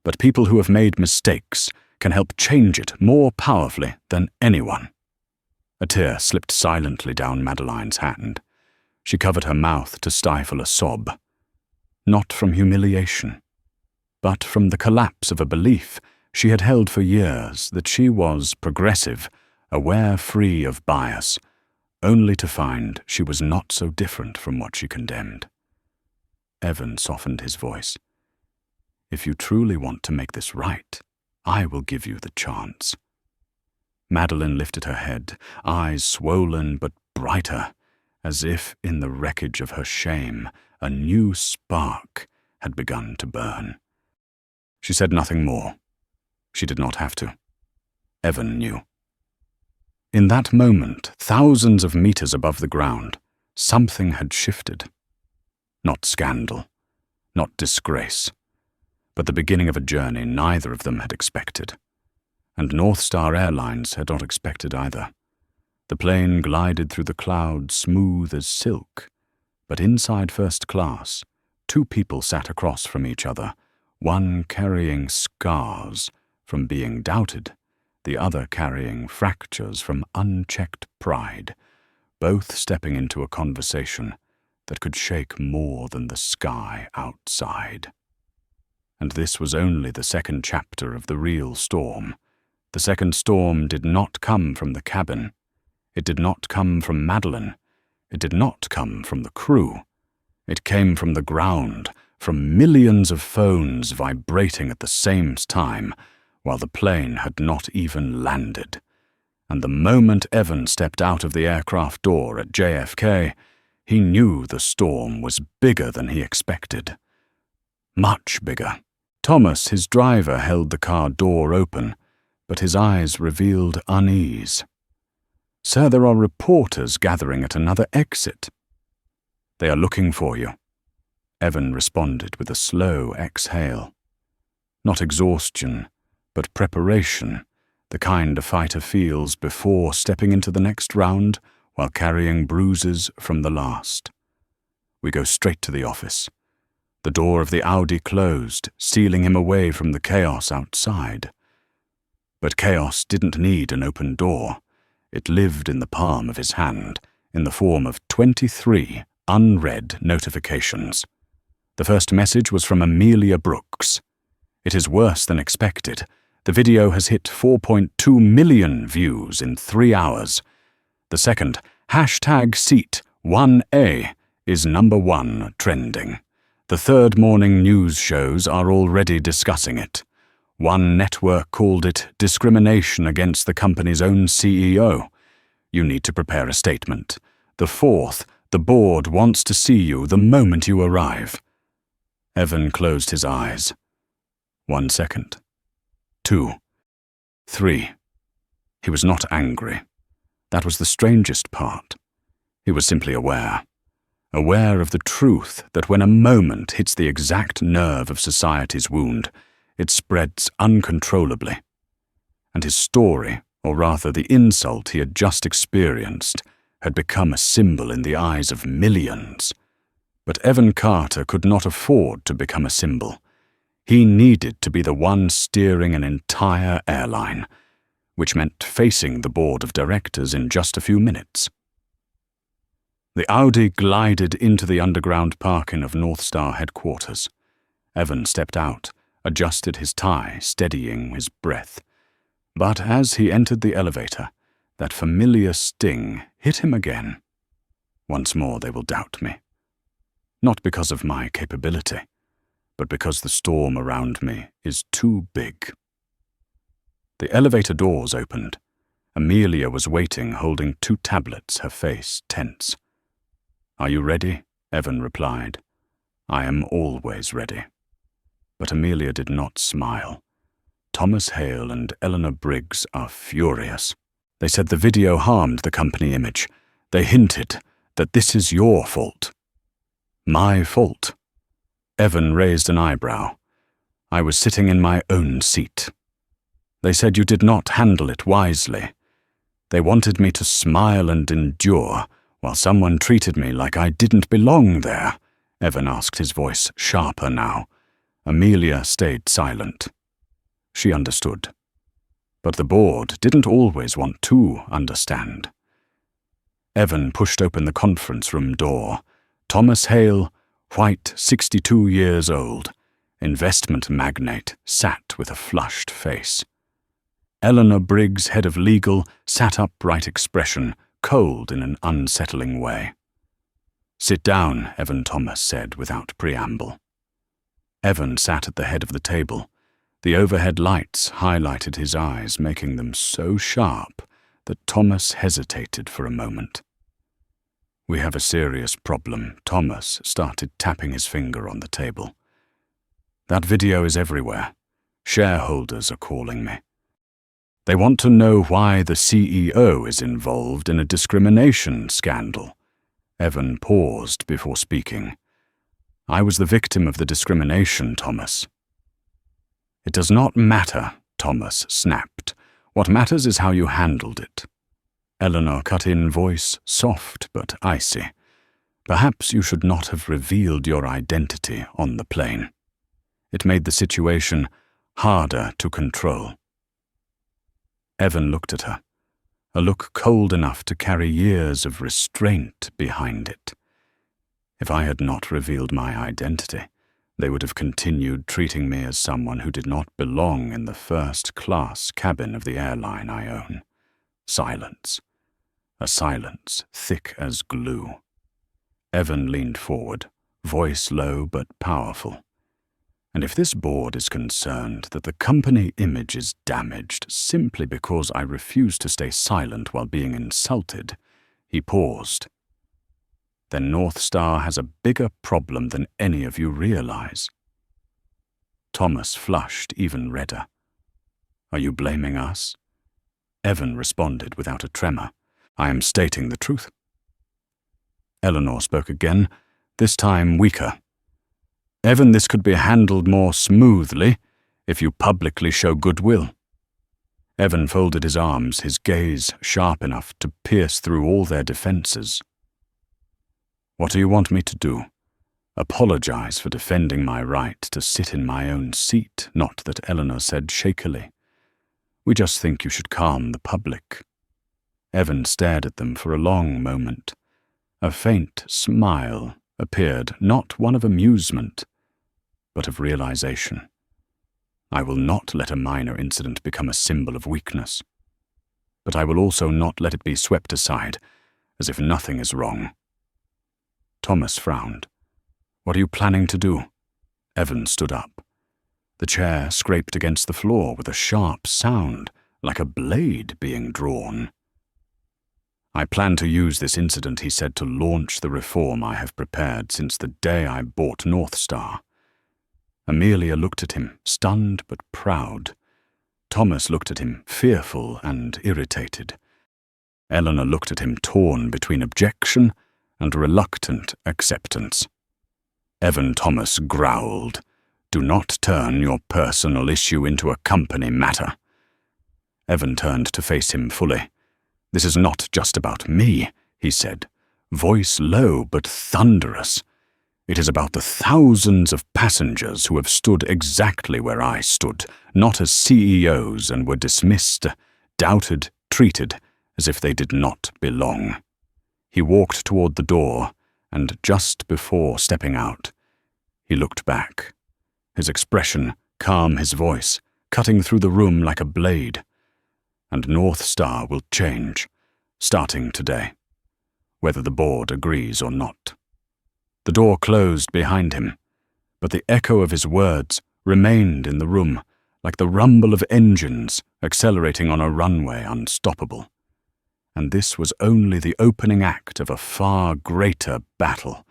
[SPEAKER 1] "But people who have made mistakes can help change it more powerfully than anyone." A tear slipped silently down Madeline's hand. She covered her mouth to stifle a sob. Not from humiliation, but from the collapse of a belief she had held for years that she was progressive, aware free of bias, only to find she was not so different from what she condemned. Evan softened his voice. "If you truly want to make this right, I will give you the chance." Madeline lifted her head, eyes swollen but brighter, as if in the wreckage of her shame a new spark had begun to burn. She said nothing more. She did not have to. Evan knew. In that moment, thousands of meters above the ground, something had shifted. Not scandal, not disgrace, but the beginning of a journey neither of them had expected. And North Star Airlines had not expected either. The plane glided through the clouds smooth as silk, but inside first class, 2 people sat across from each other, one carrying scars from being doubted, the other carrying fractures from unchecked pride, both stepping into a conversation that could shake more than the sky outside. And this was only the second chapter of the real storm. The second storm did not come from the cabin. It did not come from Madeline. It did not come from the crew. It came from the ground, from millions of phones vibrating at the same time, while the plane had not even landed. And the moment Evan stepped out of the aircraft door at JFK, he knew the storm was bigger than he expected. Much bigger. Thomas, his driver, held the car door open, but his eyes revealed unease. "Sir, there are reporters gathering at another exit." "They are looking for you," Evan responded with a slow exhale. Not exhaustion, but preparation, the kind a fighter feels before stepping into the next round while carrying bruises from the last. "We go straight to the office." The door of the Audi closed, sealing him away from the chaos outside. But chaos didn't need an open door. It lived in the palm of his hand, in the form of 23 unread notifications. The first message was from Amelia Brooks. "It is worse than expected. The video has hit 4.2 million views in 3 hours. The second, #seat 1A, is #1 trending. The third morning news shows are already discussing it. One network called it discrimination against the company's own CEO. You need to prepare a statement. The fourth, the board wants to see you the moment you arrive." Evan closed his eyes. 1 second. 2, 3. He was not angry. That was the strangest part. He was simply aware of the truth that when a moment hits the exact nerve of society's wound, it spreads uncontrollably. And his story, or rather the insult he had just experienced, had become a symbol in the eyes of millions. But Evan Carter could not afford to become a symbol. He needed to be the one steering an entire airline, which meant facing the board of directors in just a few minutes. The Audi glided into the underground parking of North Star headquarters. Evan stepped out, adjusted his tie, steadying his breath. But as he entered the elevator, that familiar sting hit him again. Once more they will doubt me. Not because of my capability, but because the storm around me is too big. The elevator doors opened. Amelia was waiting, holding 2 tablets, her face tense. "Are you ready?" Evan replied. "I am always ready." But Amelia did not smile. Thomas Hale and Eleanor Briggs are furious. They said the video harmed the company image. They hinted that this is your fault. My fault? Evan raised an eyebrow. I was sitting in my own seat. They said you did not handle it wisely. They wanted me to smile and endure, while someone treated me like I didn't belong there. Evan asked, his voice sharper now. Amelia stayed silent. She understood. But the board didn't always want to understand. Evan pushed open the conference room door. Thomas Hale, white, 62 years old, investment magnate, sat with a flushed face. Eleanor Briggs, head of legal, sat upright expression, cold in an unsettling way. "Sit down," Evan Thomas said without preamble. Evan sat at the head of the table. The overhead lights highlighted his eyes, making them so sharp that Thomas hesitated for a moment. "We have a serious problem," Thomas started tapping his finger on the table. "That video is everywhere. Shareholders are calling me. They want to know why the CEO is involved in a discrimination scandal." Evan paused before speaking. "I was the victim of the discrimination, Thomas." "It does not matter," Thomas snapped. "What matters is how you handled it." Eleanor cut in, voice soft but icy. "Perhaps you should not have revealed your identity on the plane. It made the situation harder to control." Evan looked at her, a look cold enough to carry years of restraint behind it. If I had not revealed my identity, they would have continued treating me as someone who did not belong in the first-class cabin of the airline I own. Silence. A silence thick as glue. Evan leaned forward, voice low but powerful. "And if this board is concerned that the company image is damaged simply because I refuse to stay silent while being insulted," he paused, "then North Star has a bigger problem than any of you realize." Thomas flushed even redder. "Are you blaming us?" Evan responded without a tremor. "I am stating the truth." Eleanor spoke again, this time weaker. "Evan, this could be handled more smoothly if you publicly show goodwill." Evan folded his arms, his gaze sharp enough to pierce through all their defenses. "What do you want me to do? Apologize for defending my right to sit in my own seat?" Not that, Eleanor said shakily. "We just think you should calm the public." Evan stared at them for a long moment. A faint smile appeared, not one of amusement, but of realization. "I will not let a minor incident become a symbol of weakness. But I will also not let it be swept aside, as if nothing is wrong." Thomas frowned. "What are you planning to do?" Evan stood up. The chair scraped against the floor with a sharp sound, like a blade being drawn. "I plan to use this incident," he said, "to launch the reform I have prepared since the day I bought North Star." Amelia looked at him, stunned but proud. Thomas looked at him, fearful and irritated. Eleanor looked at him, torn between objection and reluctant acceptance. Evan Thomas growled, "Do not turn your personal issue into a company matter." Evan turned to face him fully. "This is not just about me," he said, voice low but thunderous. "It is about the thousands of passengers who have stood exactly where I stood, not as CEOs, and were dismissed, doubted, treated as if they did not belong." He walked toward the door, and just before stepping out, he looked back. His expression, calm, his voice, cutting through the room like a blade. "And North Star will change, starting today, whether the board agrees or not." The door closed behind him, but the echo of his words remained in the room, like the rumble of engines accelerating on a runway unstoppable. And this was only the opening act of a far greater battle,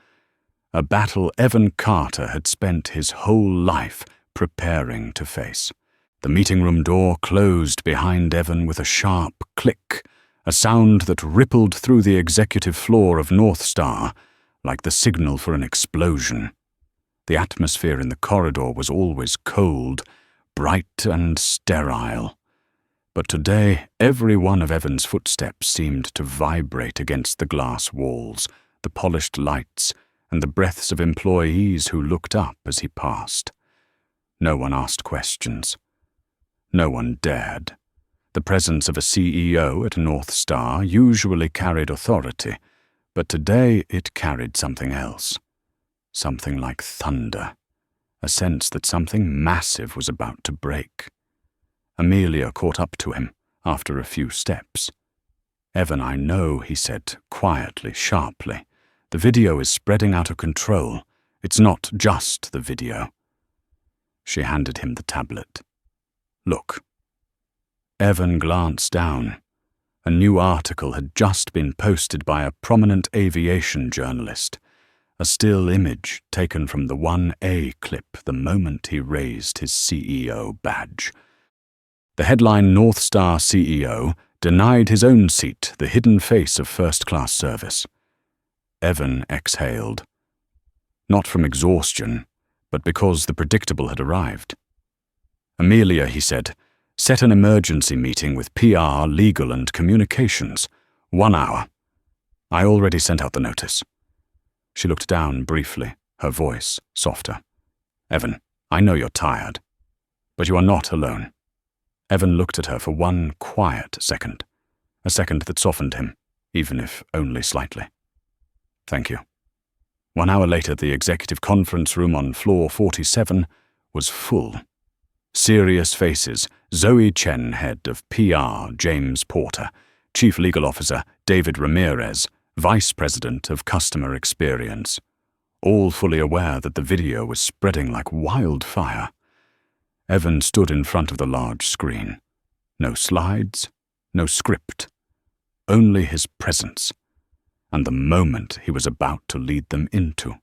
[SPEAKER 1] a battle Evan Carter had spent his whole life preparing to face. The meeting room door closed behind Evan with a sharp click, a sound that rippled through the executive floor of North Star like the signal for an explosion. The atmosphere in the corridor was always cold, bright and sterile. But today, every one of Evan's footsteps seemed to vibrate against the glass walls, the polished lights, and the breaths of employees who looked up as he passed. No one asked questions. No one dared. The presence of a CEO at North Star usually carried authority, but today it carried something else. Something like thunder, a sense that something massive was about to break. Amelia caught up to him after a few steps. "Evan, I know," he said, quietly, sharply. "The video is spreading out of control. It's not just the video." She handed him the tablet. "Look." Evan glanced down. A new article had just been posted by a prominent aviation journalist, a still image taken from the 1A clip the moment he raised his CEO badge. The headline, "North Star CEO denied his own seat, the hidden face of first-class service." Evan exhaled. Not from exhaustion, but because the predictable had arrived. "Amelia," he said, "set an emergency meeting with PR, legal, and communications. 1 hour. I already sent out the notice." She looked down briefly, her voice softer. "Evan, I know you're tired, but you are not alone." Evan looked at her for one quiet second, a second that softened him, even if only slightly. "Thank you." 1 hour later, the executive conference room on floor 47 was full. Serious faces, Zoe Chen, head of PR, James Porter, Chief Legal Officer, David Ramirez, Vice President of Customer Experience, all fully aware that the video was spreading like wildfire. Evan stood in front of the large screen. No slides, no script, only his presence, and the moment he was about to lead them into.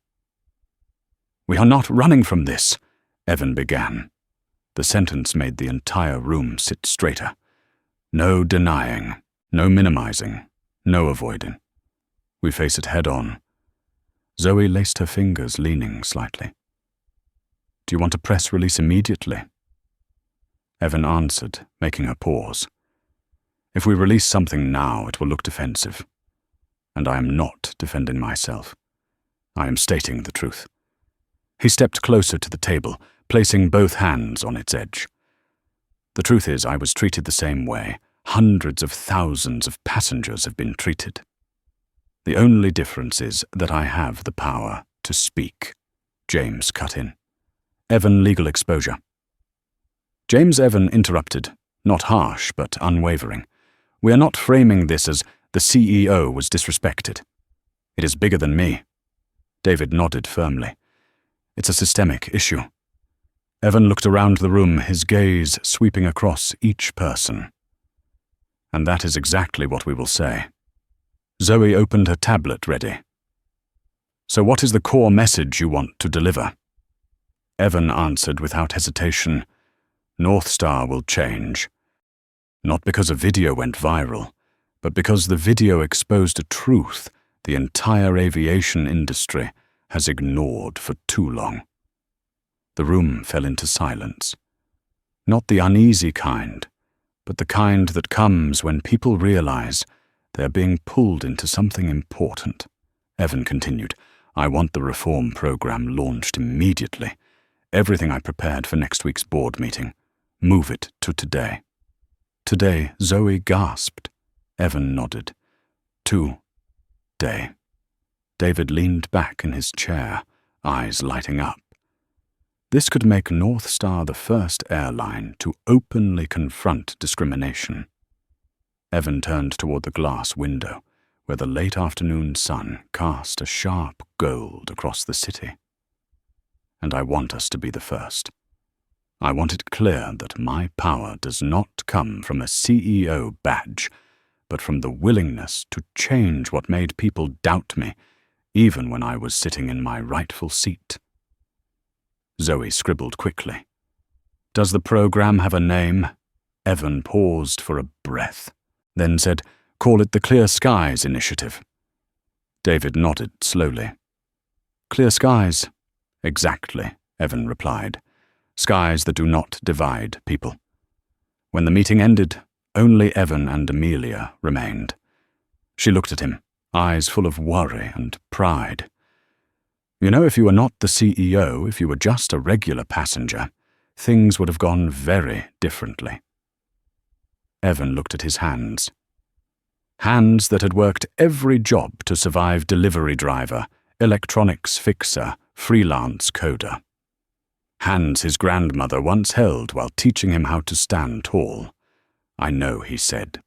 [SPEAKER 1] "We are not running from this," Evan began. The sentence made the entire room sit straighter. No denying, no minimizing, no avoiding. "We face it head on." Zoe laced her fingers, leaning slightly. "Do you want a press release immediately?" Evan answered, making her pause. "If we release something now, it will look defensive. And I am not defending myself. I am stating the truth." He stepped closer to the table, placing both hands on its edge. "The truth is, I was treated the same way. Hundreds of thousands of passengers have been treated. The only difference is that I have the power to speak." James cut in. "Evan, legal exposure." James Evan interrupted, not harsh but unwavering. "We are not framing this as the CEO was disrespected. It is bigger than me." David nodded firmly. "It's a systemic issue." Evan looked around the room, his gaze sweeping across each person. "And that is exactly what we will say." Zoe opened her tablet ready. "So what is the core message you want to deliver?" Evan answered without hesitation, North Star will change. Not because a video went viral, but because the video exposed a truth the entire aviation industry has ignored for too long. The room fell into silence. Not the uneasy kind, but the kind that comes when people realize they're being pulled into something important. Evan continued, I want the reform program launched immediately. Everything I prepared for next week's board meeting. Move it to today. Today, Zoe gasped. Evan nodded. Today. David leaned back in his chair, eyes lighting up. This could make North Star the first airline to openly confront discrimination. Evan turned toward the glass window, where the late afternoon sun cast a sharp gold across the city. And I want us to be the first. I want it clear that my power does not come from a CEO badge, but from the willingness to change what made people doubt me, even when I was sitting in my rightful seat. Zoe scribbled quickly. Does the program have a name? Evan paused for a breath, then said, Call it the Clear Skies Initiative. David nodded slowly. Clear skies. Exactly, Evan replied. Skies that do not divide people. When the meeting ended, only Evan and Amelia remained. She looked at him, eyes full of worry and pride. You know, if you were not the CEO, if you were just a regular passenger, things would have gone very differently. Evan looked at his hands. Hands that had worked every job to survive delivery driver, electronics fixer, freelance coder. Hands his grandmother once held while teaching him how to stand tall. I know, he said.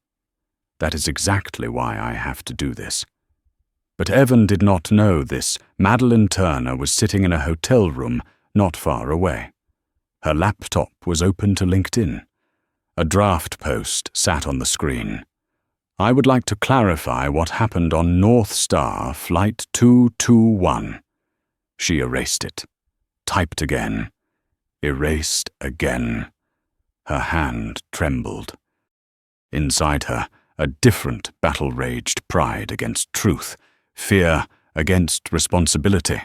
[SPEAKER 1] That is exactly why I have to do this. But Evan did not know this. Madeline Turner was sitting in a hotel room not far away. Her laptop was open to LinkedIn. A draft post sat on the screen. I would like to clarify what happened on North Star Flight 221. She erased it. Typed again. Erased again. Her hand trembled. Inside her, a different battle raged, pride against truth, fear against responsibility.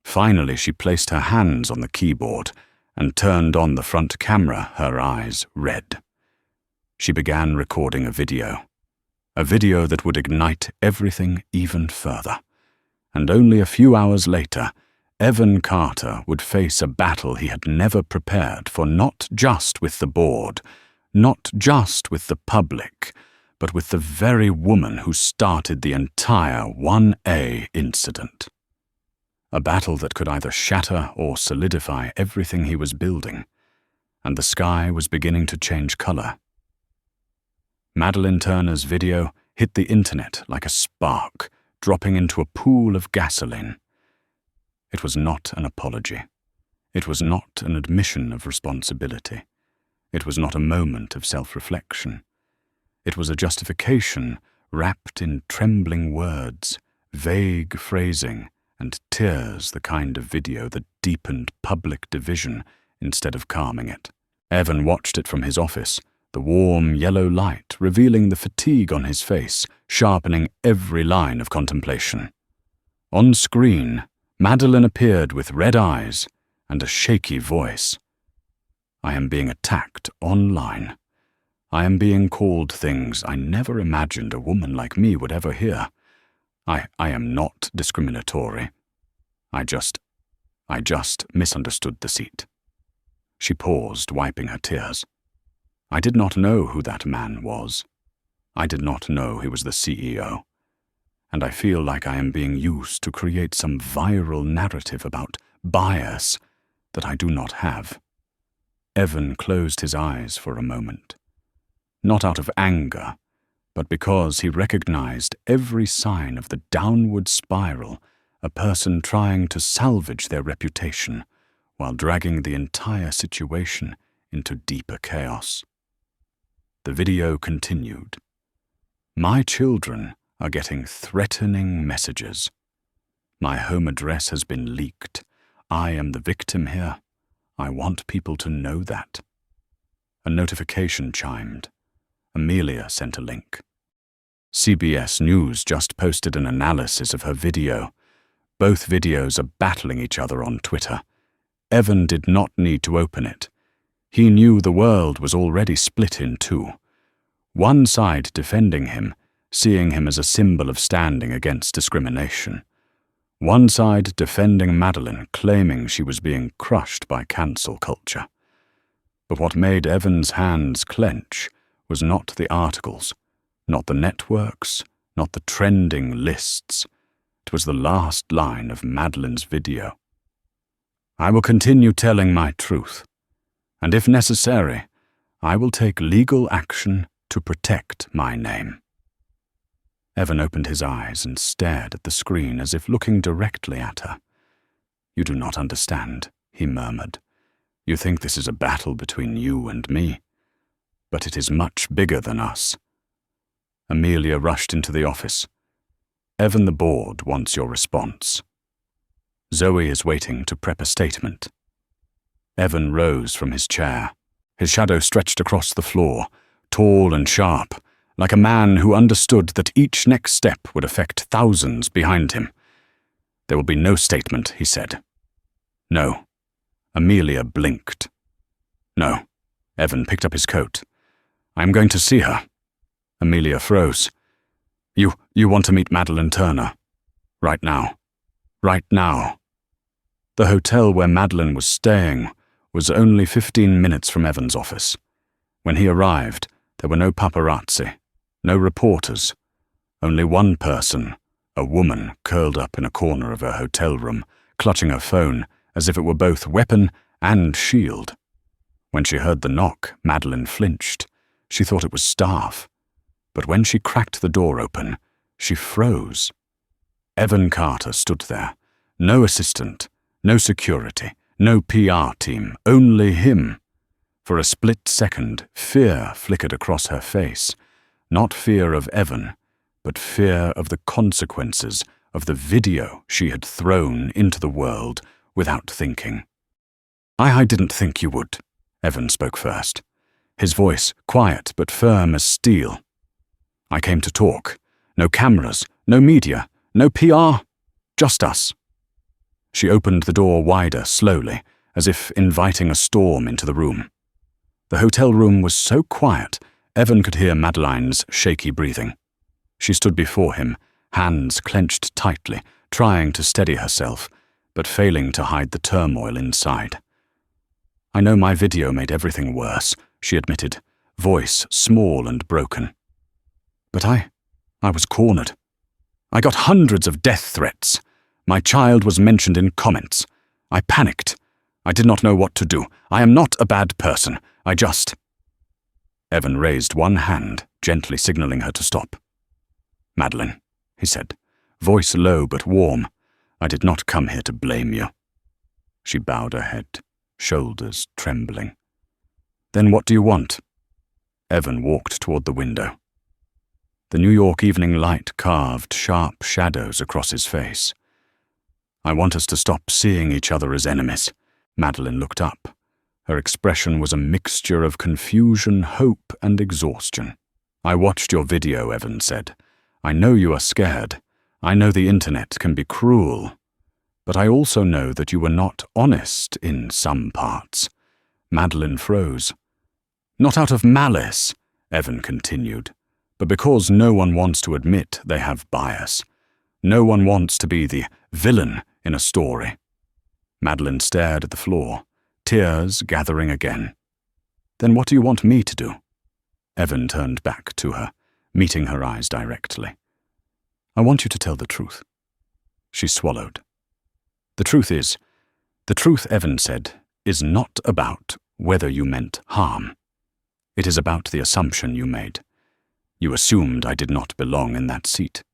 [SPEAKER 1] Finally, she placed her hands on the keyboard and turned on the front camera, her eyes red. She began recording a video that would ignite everything even further. And only a few hours later, Evan Carter would face a battle he had never prepared for, not just with the board, not just with the public, but with the very woman who started the entire 1A incident. A battle that could either shatter or solidify everything he was building, and the sky was beginning to change color. Madeline Turner's video hit the internet like a spark, dropping into a pool of gasoline. It was not an apology. It was not an admission of responsibility. It was not a moment of self-reflection. It was a justification wrapped in trembling words, vague phrasing, and tears, the kind of video that deepened public division instead of calming it. Evan watched it from his office, the warm yellow light revealing the fatigue on his face, sharpening every line of contemplation. On screen, Madeline appeared with red eyes and a shaky voice. I am being attacked online. I am being called things I never imagined a woman like me would ever hear. I am not discriminatory. I just misunderstood the seat. She paused, wiping her tears. I did not know who that man was. I did not know he was the CEO. And I feel like I am being used to create some viral narrative about bias that I do not have. Evan closed his eyes for a moment. Not out of anger, but because he recognized every sign of the downward spiral a person trying to salvage their reputation while dragging the entire situation into deeper chaos. The video continued. My children are getting threatening messages. My home address has been leaked. I am the victim here. I want people to know that. A notification chimed. Amelia sent a link. CBS News just posted an analysis of her video. Both videos are battling each other on Twitter. Evan did not need to open it. He knew the world was already split in two. One side defending him, seeing him as a symbol of standing against discrimination. One side defending Madeline, claiming she was being crushed by cancel culture. But what made Evan's hands clench was not the articles, not the networks, not the trending lists. It was the last line of Madeline's video. "I will continue telling my truth, and if necessary, I will take legal action to protect my name." Evan opened his eyes and stared at the screen as if looking directly at her. "You do not understand," he murmured. "You think this is a battle between you and me, but it is much bigger than us." Amelia rushed into the office. "Evan, the board wants your response. Zoe is waiting to prep a statement." Evan rose from his chair. His shadow stretched across the floor, tall and sharp, like a man who understood that each next step would affect thousands behind him. "There will be no statement," he said. "No." Amelia blinked. "No." Evan picked up his coat. "I am going to see her." Amelia froze. You want to meet Madeline Turner? Right now. Right now." The hotel where Madeline was staying was only 15 minutes from Evan's office. When he arrived, there were no paparazzi, no reporters, only one person, a woman curled up in a corner of her hotel room, clutching her phone as if it were both weapon and shield. When she heard the knock, Madeline flinched. She thought it was staff. But when she cracked the door open, she froze. Evan Carter stood there. No assistant, no security, no PR team, only him. For a split second, fear flickered across her face. Not fear of Evan, but fear of the consequences of the video she had thrown into the world without thinking. I didn't think you would," Evan spoke first. His voice quiet but firm as steel. "I came to talk. No cameras, no media, no PR, just us." She opened the door wider slowly, as if inviting a storm into the room. The hotel room was so quiet, Evan could hear Madeline's shaky breathing. She stood before him, hands clenched tightly, trying to steady herself, but failing to hide the turmoil inside. "I know my video made everything worse," she admitted, voice small and broken. "But I was cornered. I got hundreds of death threats. My child was mentioned in comments. I panicked. I did not know what to do. I am not a bad person. I just—" Evan raised one hand, gently signaling her to stop. "Madeline," he said, voice low but warm, "I did not come here to blame you." She bowed her head, shoulders trembling. "Then what do you want?" Evan walked toward the window. The New York evening light carved sharp shadows across his face. "I want us to stop seeing each other as enemies." Madeline looked up. Her expression was a mixture of confusion, hope, and exhaustion. "I watched your video," Evan said. "I know you are scared. I know the internet can be cruel. But I also know that you were not honest in some parts." Madeline froze. "Not out of malice," Evan continued, "but because no one wants to admit they have bias. No one wants to be the villain in a story." Madeline stared at the floor, tears gathering again. "Then what do you want me to do?" Evan turned back to her, meeting her eyes directly. "I want you to tell the truth." She swallowed. The truth, Evan said, is not about whether you meant harm. It is about the assumption you made. You assumed I did not belong in that seat."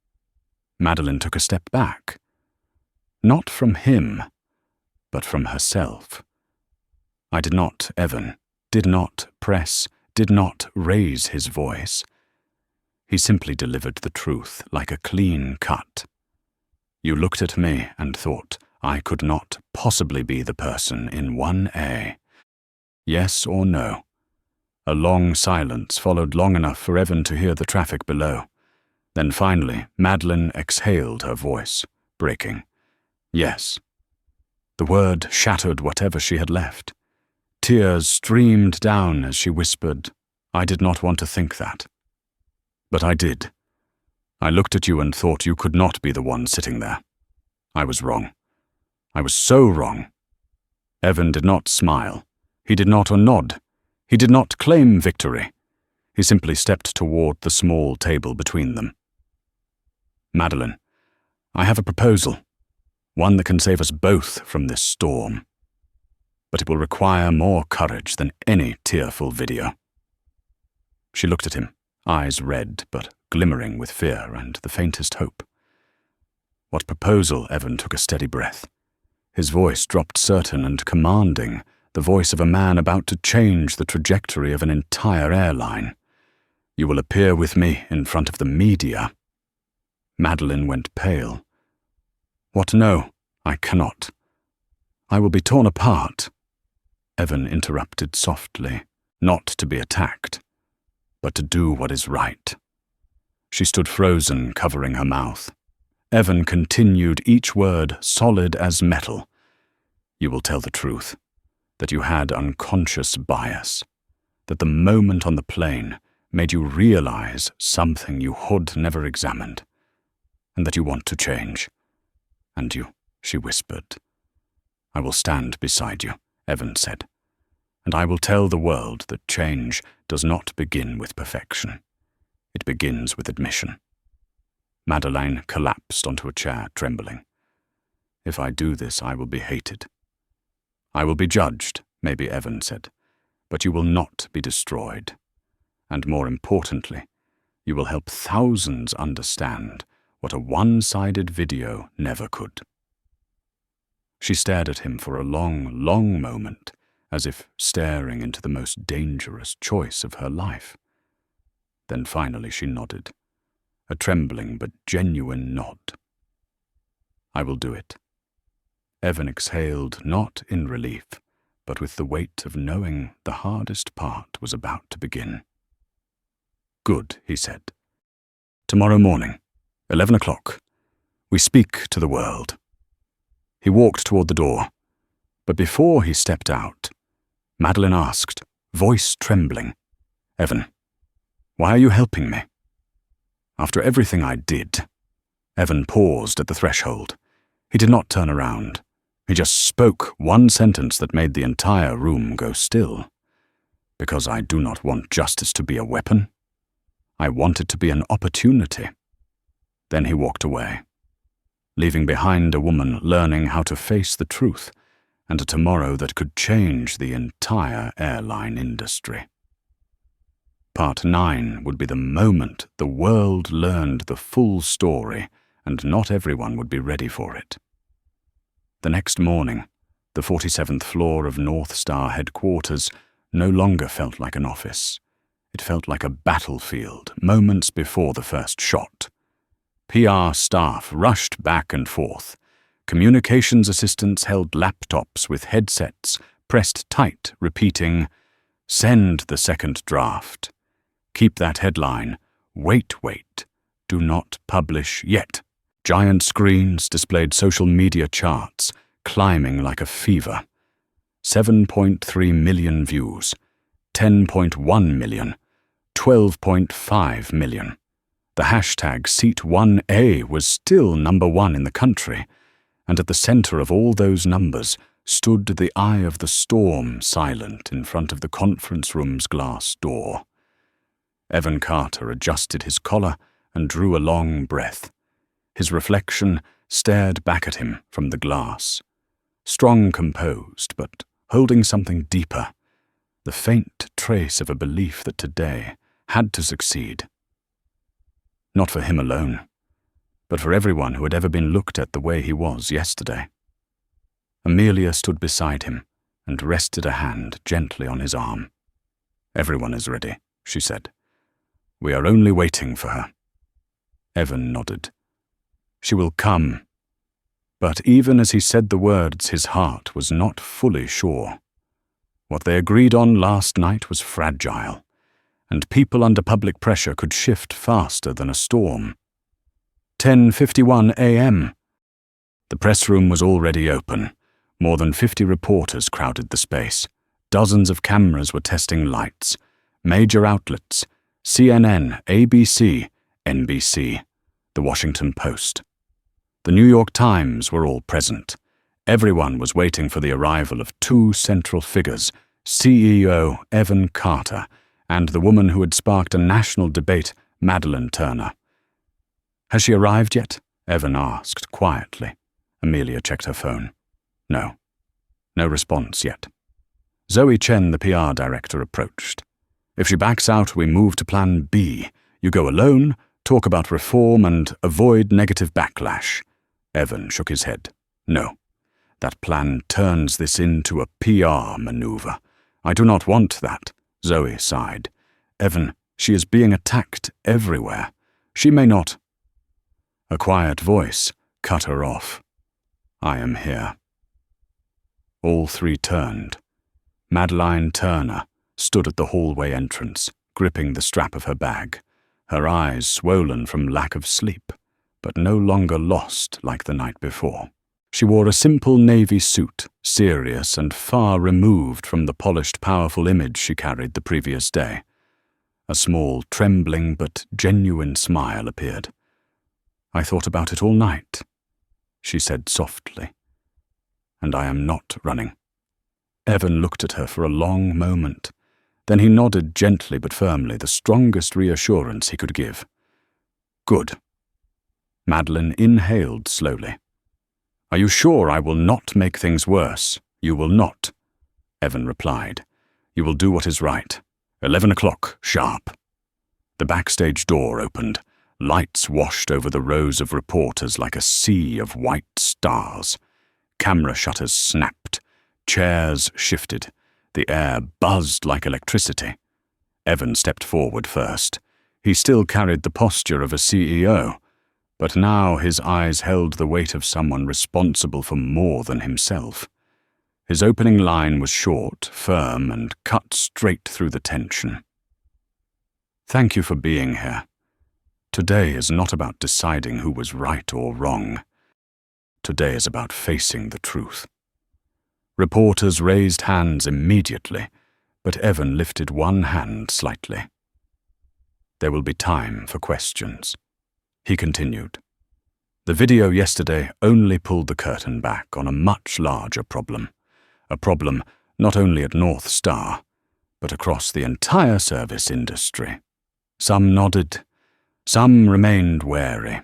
[SPEAKER 1] Madeline took a step back. Not from him, but from herself. "I did not, Evan, did not press, did not raise his voice. He simply delivered the truth like a clean cut. You looked at me and thought I could not possibly be the person in 1A. Yes or no? A long silence followed, long enough for Evan to hear the traffic below. Then finally, Madeline exhaled, her voice breaking. Yes. The word shattered whatever she had left. Tears streamed down as she whispered, I did not want to think that. But I did. I looked at you and thought you could not be the one sitting there. I was wrong. I was so wrong. Evan did not smile. He did not nod. He did not claim victory. He simply stepped toward the small table between them. Madeline, I have a proposal, one that can save us both from this storm. But it will require more courage than any tearful video. She looked at him, eyes red but glimmering with fear and the faintest hope. What proposal? Evan took a steady breath. His voice dropped certain and commanding, the voice of a man about to change the trajectory of an entire airline. You will appear with me in front of the media. Madeline went pale. What? No, I cannot. I will be torn apart. Evan interrupted softly, not to be attacked, but to do what is right. She stood frozen, covering her mouth. Evan continued, each word solid as metal. You will tell the truth, that you had unconscious bias, that the moment on the plane made you realize something you had never examined, and that you want to change. And you, she whispered. I will stand beside you, Evan said, and I will tell the world that change does not begin with perfection. It begins with admission. Madeline collapsed onto a chair, trembling. If I do this, I will be hated. I will be judged, maybe, Evan said, but you will not be destroyed. And more importantly, you will help thousands understand what a one-sided video never could. She stared at him for a long, long moment, as if staring into the most dangerous choice of her life. Then finally she nodded, a trembling but genuine nod. I will do it. Evan exhaled, not in relief, but with the weight of knowing the hardest part was about to begin. Good, he said. Tomorrow morning, 11 o'clock, we speak to the world. He walked toward the door, but before he stepped out, Madeline asked, voice trembling, Evan, why are you helping me? After everything I did. Evan paused at the threshold. He did not turn around. He just spoke one sentence that made the entire room go still. Because I do not want justice to be a weapon. I want it to be an opportunity. Then he walked away, leaving behind a woman learning how to face the truth and a tomorrow that could change the entire airline industry. Part 9 would be the moment the world learned the full story, and not everyone would be ready for it. The next morning, the 47th floor of North Star headquarters no longer felt like an office. It felt like a battlefield moments before the first shot. PR staff rushed back and forth. Communications assistants held laptops with headsets pressed tight, repeating, "Send the second draft. Keep that headline. Wait. Do not publish yet." Giant screens displayed social media charts, climbing like a fever. 7.3 million views, 10.1 million, 12.5 million. The hashtag Seat1A was still #1 in the country, and at the center of all those numbers stood the eye of the storm, silent in front of the conference room's glass door. Evan Carter adjusted his collar and drew a long breath. His reflection stared back at him from the glass. Strong, composed, but holding something deeper, the faint trace of a belief that today had to succeed. Not for him alone, but for everyone who had ever been looked at the way he was yesterday. Amelia stood beside him and rested a hand gently on his arm. "Everyone is ready," she said. "We are only waiting for her." Evan nodded. "She will come." But even as he said the words, his heart was not fully sure. What they agreed on last night was fragile, and people under public pressure could shift faster than a storm. 10:51 a.m. The press room was already open. More than 50 reporters crowded the space. Dozens of cameras were testing lights. Major outlets, CNN, ABC, NBC, The Washington Post. The New York Times were all present. Everyone was waiting for the arrival of two central figures, CEO Evan Carter and the woman who had sparked a national debate, Madeleine Turner. "Has she arrived yet?" Evan asked quietly. Amelia checked her phone. No. No response yet. Zoe Chen, the PR director, approached. "If she backs out, we move to plan B. You go alone, talk about reform, and avoid negative backlash." Evan shook his head. "No. That plan turns this into a PR maneuver. I do not want that." Zoe sighed. "Evan, she is being attacked everywhere. She may not—" A quiet voice cut her off. "I am here." All three turned. Madeleine Turner stood at the hallway entrance, gripping the strap of her bag, her eyes swollen from lack of sleep, but no longer lost like the night before. She wore a simple navy suit, serious and far removed from the polished, powerful image she carried the previous day. A small, trembling but genuine smile appeared. "I thought about it all night," she said softly. "And I am not running." Evan looked at her for a long moment. Then he nodded gently but firmly, the strongest reassurance he could give. "Good." Madeleine inhaled slowly. "Are you sure I will not make things worse?" "You will not," Evan replied. "You will do what is right. 11 o'clock, sharp." The backstage door opened. Lights washed over the rows of reporters like a sea of white stars. Camera shutters snapped. Chairs shifted. The air buzzed like electricity. Evan stepped forward first. He still carried the posture of a CEO, but now his eyes held the weight of someone responsible for more than himself. His opening line was short, firm, and cut straight through the tension. "Thank you for being here. Today is not about deciding who was right or wrong. Today is about facing the truth." Reporters raised hands immediately, but Evan lifted one hand slightly. "There will be time for questions," he continued. "The video yesterday only pulled the curtain back on a much larger problem. A problem not only at North Star, but across the entire service industry." Some nodded. Some remained wary.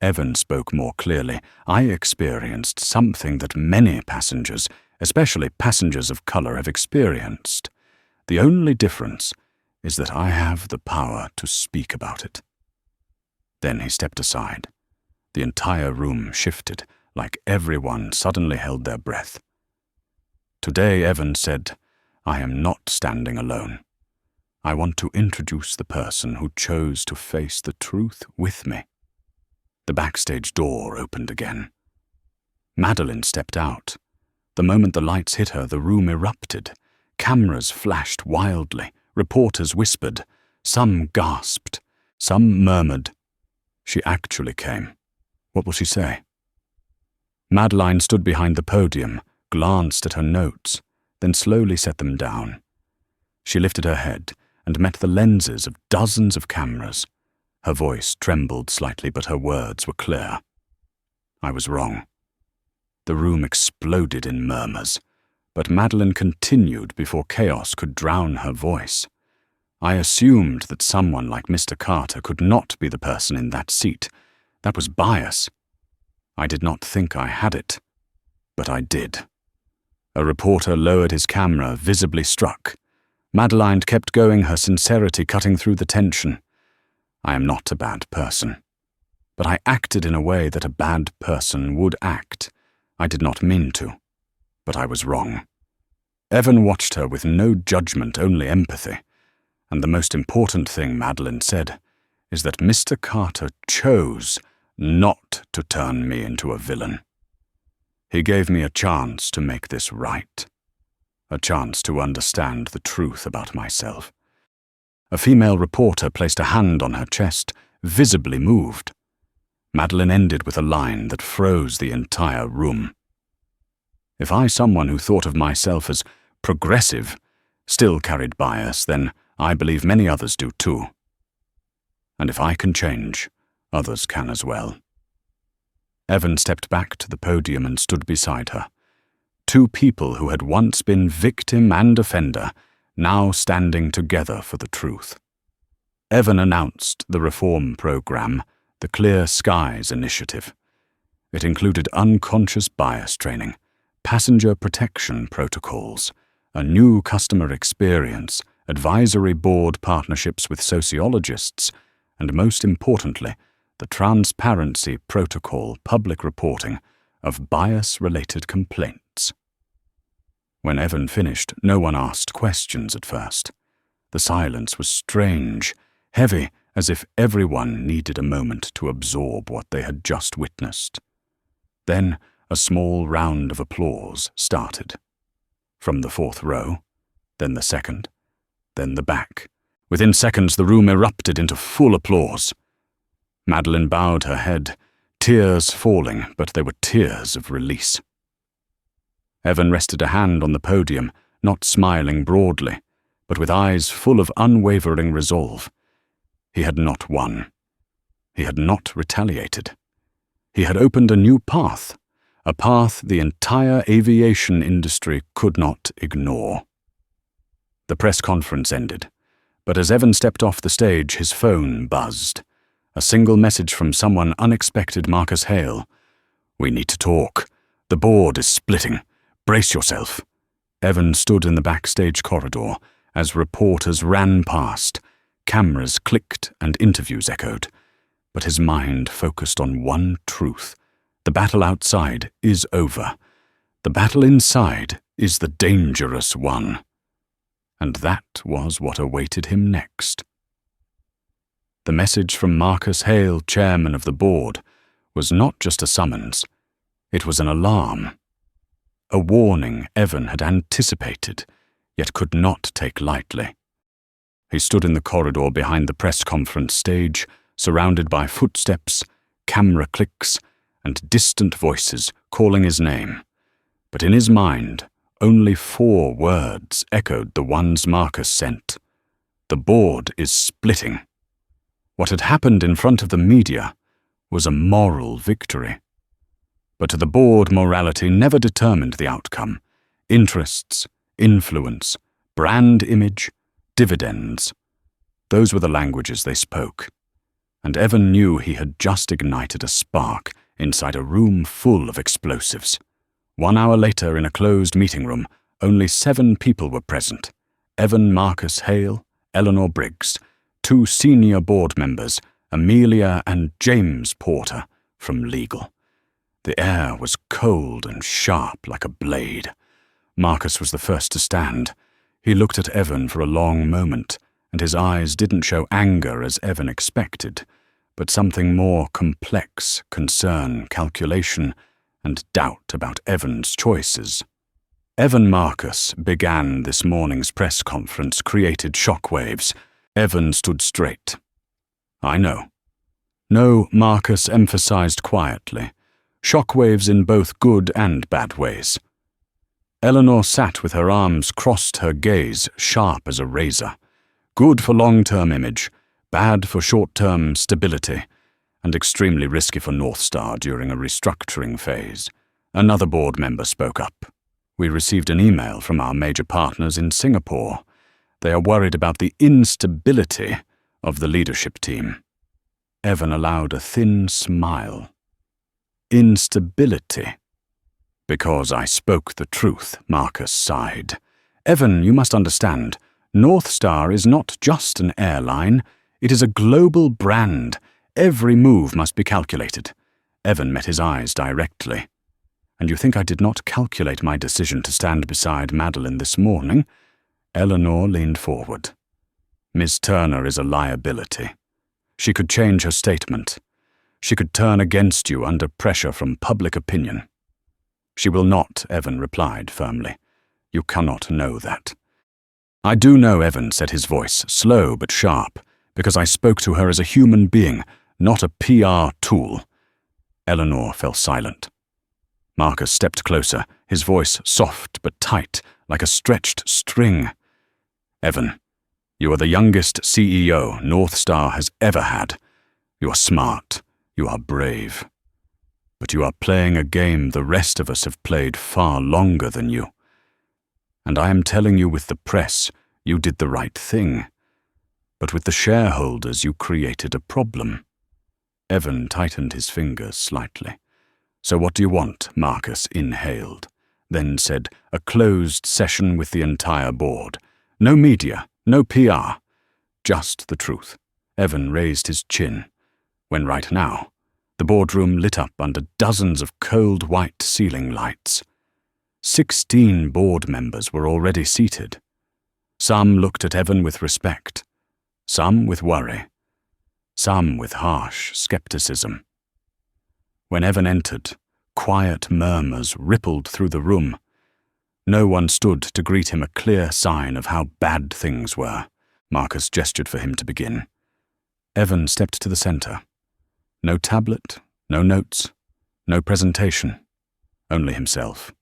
[SPEAKER 1] Evan spoke more clearly. "I experienced something that many passengers, especially passengers of color, have experienced. The only difference is that I have the power to speak about it." Then he stepped aside. The entire room shifted, like everyone suddenly held their breath. Today, Evan said, "I am not standing alone. I want to introduce the person who chose to face the truth with me." The backstage door opened again. Madeleine stepped out. The moment the lights hit her, the room erupted. Cameras flashed wildly. Reporters whispered. Some gasped. Some murmured. She actually came. What will she say? Madeleine stood behind the podium, glanced at her notes, then slowly set them down. She lifted her head and met the lenses of dozens of cameras. Her voice trembled slightly, but her words were clear. "I was wrong." The room exploded in murmurs, but Madeleine continued before chaos could drown her voice. "I assumed that someone like Mr. Carter could not be the person in that seat. That was bias. I did not think I had it, but I did." A reporter lowered his camera, visibly struck. Madeleine kept going, her sincerity cutting through the tension. "I am not a bad person, but I acted in a way that a bad person would act. I did not mean to, but I was wrong." Evan watched her with no judgment, only empathy. "And the most important thing," Madeleine said, "is that Mr. Carter chose not to turn me into a villain. He gave me a chance to make this right. a chance to understand the truth about myself. A female reporter placed a hand on her chest, visibly moved. Madeline ended with a line that froze the entire room. If I, someone who thought of myself as progressive, still carried bias, then I believe many others do too. And if I can change, others can as well. Evan stepped back to the podium and stood beside her. Two people who had once been victim and offender, now standing together for the truth. Evan announced the reform program, the Clear Skies Initiative. It included unconscious bias training, passenger protection protocols, a new customer experience, advisory board partnerships with sociologists, and most importantly, the transparency protocol public reporting of bias-related complaints. When Evan finished, no one asked questions at first. The silence was strange, heavy, as if everyone needed a moment to absorb what they had just witnessed. Then a small round of applause started. From the fourth row, then the second, then the back. Within seconds, the room erupted into full applause. Madeline bowed her head, tears falling, but they were tears of release. Evan rested a hand on the podium, not smiling broadly, but with eyes full of unwavering resolve. He had not won. He had not retaliated. He had opened a new path, a path the entire aviation industry could not ignore. The press conference ended, but as Evan stepped off the stage, his phone buzzed. A single message from someone unexpected, Marcus Hale. "We need to talk. The board is splitting. Brace yourself." Evan stood in the backstage corridor as reporters ran past. Cameras clicked and interviews echoed. But his mind focused on one truth. The battle outside is over. The battle inside is the dangerous one. And that was what awaited him next. The message from Marcus Hale, chairman of the board, was not just a summons. It was an alarm. A warning Evan had anticipated, yet could not take lightly. He stood in the corridor behind the press conference stage, surrounded by footsteps, camera clicks, and distant voices calling his name. But in his mind, only 4 words echoed the ones Marcus sent. The board is splitting. What had happened in front of the media was a moral victory. But to the board, morality never determined the outcome. Interests, influence, brand image, dividends. Those were the languages they spoke. And Evan knew he had just ignited a spark inside a room full of explosives. 1 hour later, in a closed meeting room, only 7 people were present. Evan Marcus Hale, Eleanor Briggs, 2 senior board members, Amelia and James Porter, from legal. The air was cold and sharp like a blade. Marcus was the first to stand. He looked at Evan for a long moment, and his eyes didn't show anger as Evan expected, but something more complex, concern, calculation, and doubt about Evan's choices. Evan Marcus began this morning's press conference, created shockwaves. Evan stood straight. "I know." "No," Marcus emphasized quietly. "Shockwaves in both good and bad ways." Eleanor sat with her arms crossed, her gaze sharp as a razor. Good for long-term image, bad for short-term stability, and extremely risky for North Star during a restructuring phase. Another board member spoke up. "We received an email from our major partners in Singapore. They are worried about the instability of the leadership team." Evan allowed a thin smile. "Instability." "Because I spoke the truth," Marcus sighed. "Evan, you must understand, North Star is not just an airline. It is a global brand. Every move must be calculated." Evan met his eyes directly. "And you think I did not calculate my decision to stand beside Madeline this morning?" Eleanor leaned forward. "Miss Turner is a liability. She could change her statement. She could turn against you under pressure from public opinion." "She will not," Evan replied firmly. You cannot know that. I do know, Evan said, his voice slow but sharp, because I spoke to her as a human being, not a PR tool. Eleanor fell silent. Marcus stepped closer, his voice soft but tight, like a stretched string. Evan, you are the youngest CEO North Star has ever had. You are smart. You are brave. But you are playing a game the rest of us have played far longer than you. And I am telling you, with the press, you did the right thing. But with the shareholders, you created a problem. Evan tightened his fingers slightly. So what do you want? Marcus inhaled, then said, a closed session with the entire board. No media, no PR. Just the truth. Evan raised his chin. When right now, the boardroom lit up under dozens of cold white ceiling lights. 16 board members were already seated. Some looked at Evan with respect, some with worry, some with harsh skepticism. When Evan entered, quiet murmurs rippled through the room. No one stood to greet him, a clear sign of how bad things were. Marcus gestured for him to begin. Evan stepped to the center. No tablet, no notes, no presentation, only himself.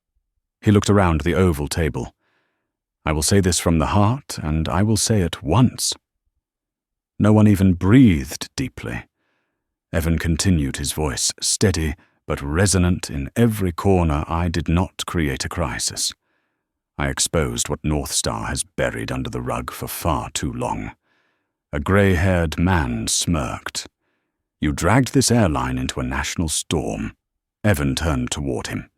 [SPEAKER 1] He looked around the oval table. I will say this from the heart, and I will say it once. No one even breathed deeply. Evan continued, his voice steady but resonant in every corner. I did not create a crisis. I exposed what North Star has buried under the rug for far too long. A grey-haired man smirked. You dragged this airline into a national storm. Evan turned toward him.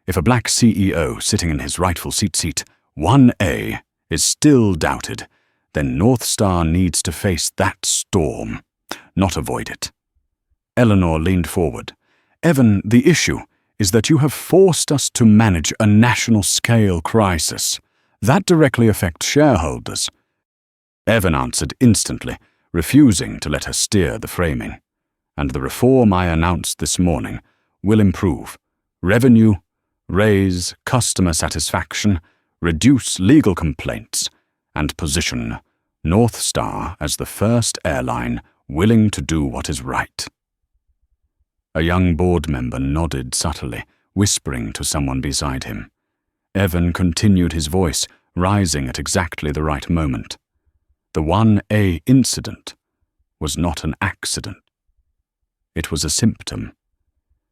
[SPEAKER 1] If a black CEO sitting in his rightful seat 1A is still doubted, then North Star needs to face that storm, not avoid it. Eleanor leaned forward. Evan, the issue is that you have forced us to manage a national-scale crisis. That directly affects shareholders. Evan answered instantly, refusing to let her steer the framing. And the reform I announced this morning will improve revenue, raise customer satisfaction, reduce legal complaints, and position North Star as the first airline willing to do what is right. A young board member nodded subtly, whispering to someone beside him. Evan continued, his voice rising at exactly the right moment. The 1A incident was not an accident. It was a symptom.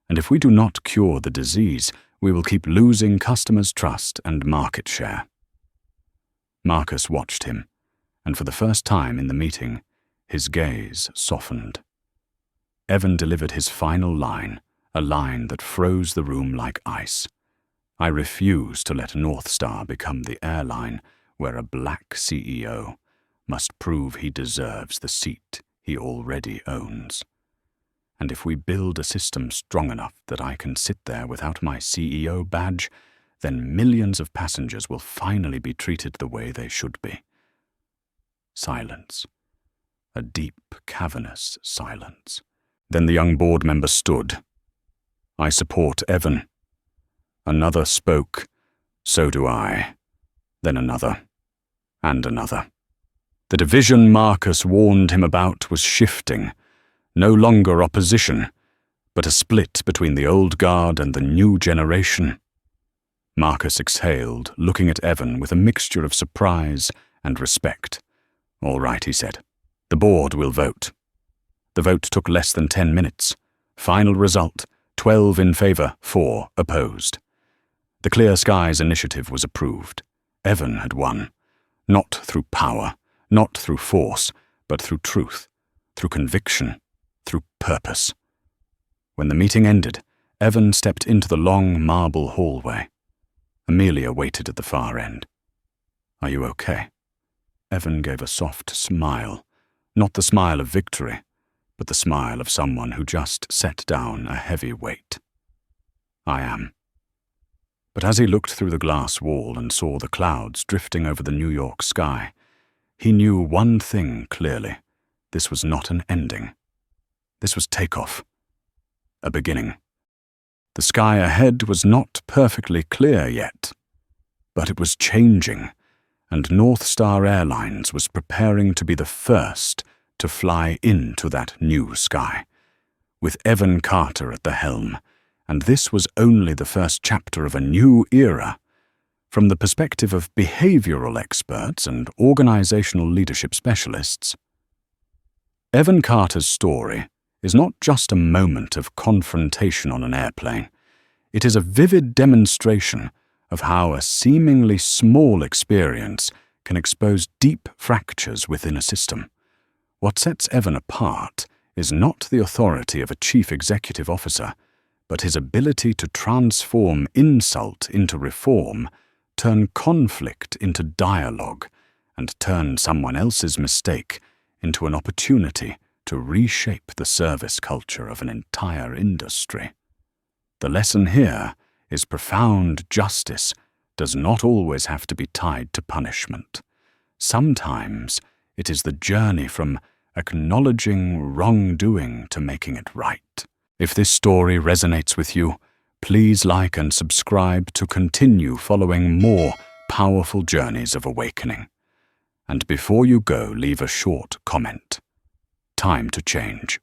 [SPEAKER 1] And if we do not cure the disease, we will keep losing customers' trust and market share. Marcus watched him, and for the first time in the meeting, his gaze softened. Evan delivered his final line, a line that froze the room like ice. I refuse to let North Star become the airline where a black CEO must prove he deserves the seat he already owns. And if we build a system strong enough that I can sit there without my CEO badge, then millions of passengers will finally be treated the way they should be. Silence. A deep, cavernous silence. Then the young board member stood. I support Evan. Another spoke. So do I. Then another. And another. The division Marcus warned him about was shifting. No longer opposition, but a split between the old guard and the new generation. Marcus exhaled, looking at Evan with a mixture of surprise and respect. All right, he said. The board will vote. The vote took less than 10 minutes. Final result, 12 in favor, 4 opposed. The Clear Skies initiative was approved. Evan had won. Not through power, not through force, but through truth, through conviction, through purpose. When the meeting ended, Evan stepped into the long marble hallway. Amelia waited at the far end. Are you okay? Evan gave a soft smile, not the smile of victory, but the smile of someone who just set down a heavy weight. I am. But as he looked through the glass wall and saw the clouds drifting over the New York sky, he knew one thing clearly. This was not an ending. This was takeoff. A beginning. The sky ahead was not perfectly clear yet, But it was changing, and North Star Airlines was preparing to be the first to fly into that new sky, with Evan Carter at the helm, and this was only the first chapter of a new era. From the perspective of behavioral experts and organizational leadership specialists, Evan Carter's story is not just a moment of confrontation on an airplane. It is a vivid demonstration of how a seemingly small experience can expose deep fractures within a system. What sets Evan apart is not the authority of a chief executive officer, but his ability to transform insult into reform, turn conflict into dialogue, and turn someone else's mistake into an opportunity to reshape the service culture of an entire industry. The lesson here is profound justice does not always have to be tied to punishment. Sometimes it is the journey from acknowledging wrongdoing to making it right. If this story resonates with you, please like and subscribe to continue following more powerful journeys of awakening. And before you go, leave a short comment. Time to change.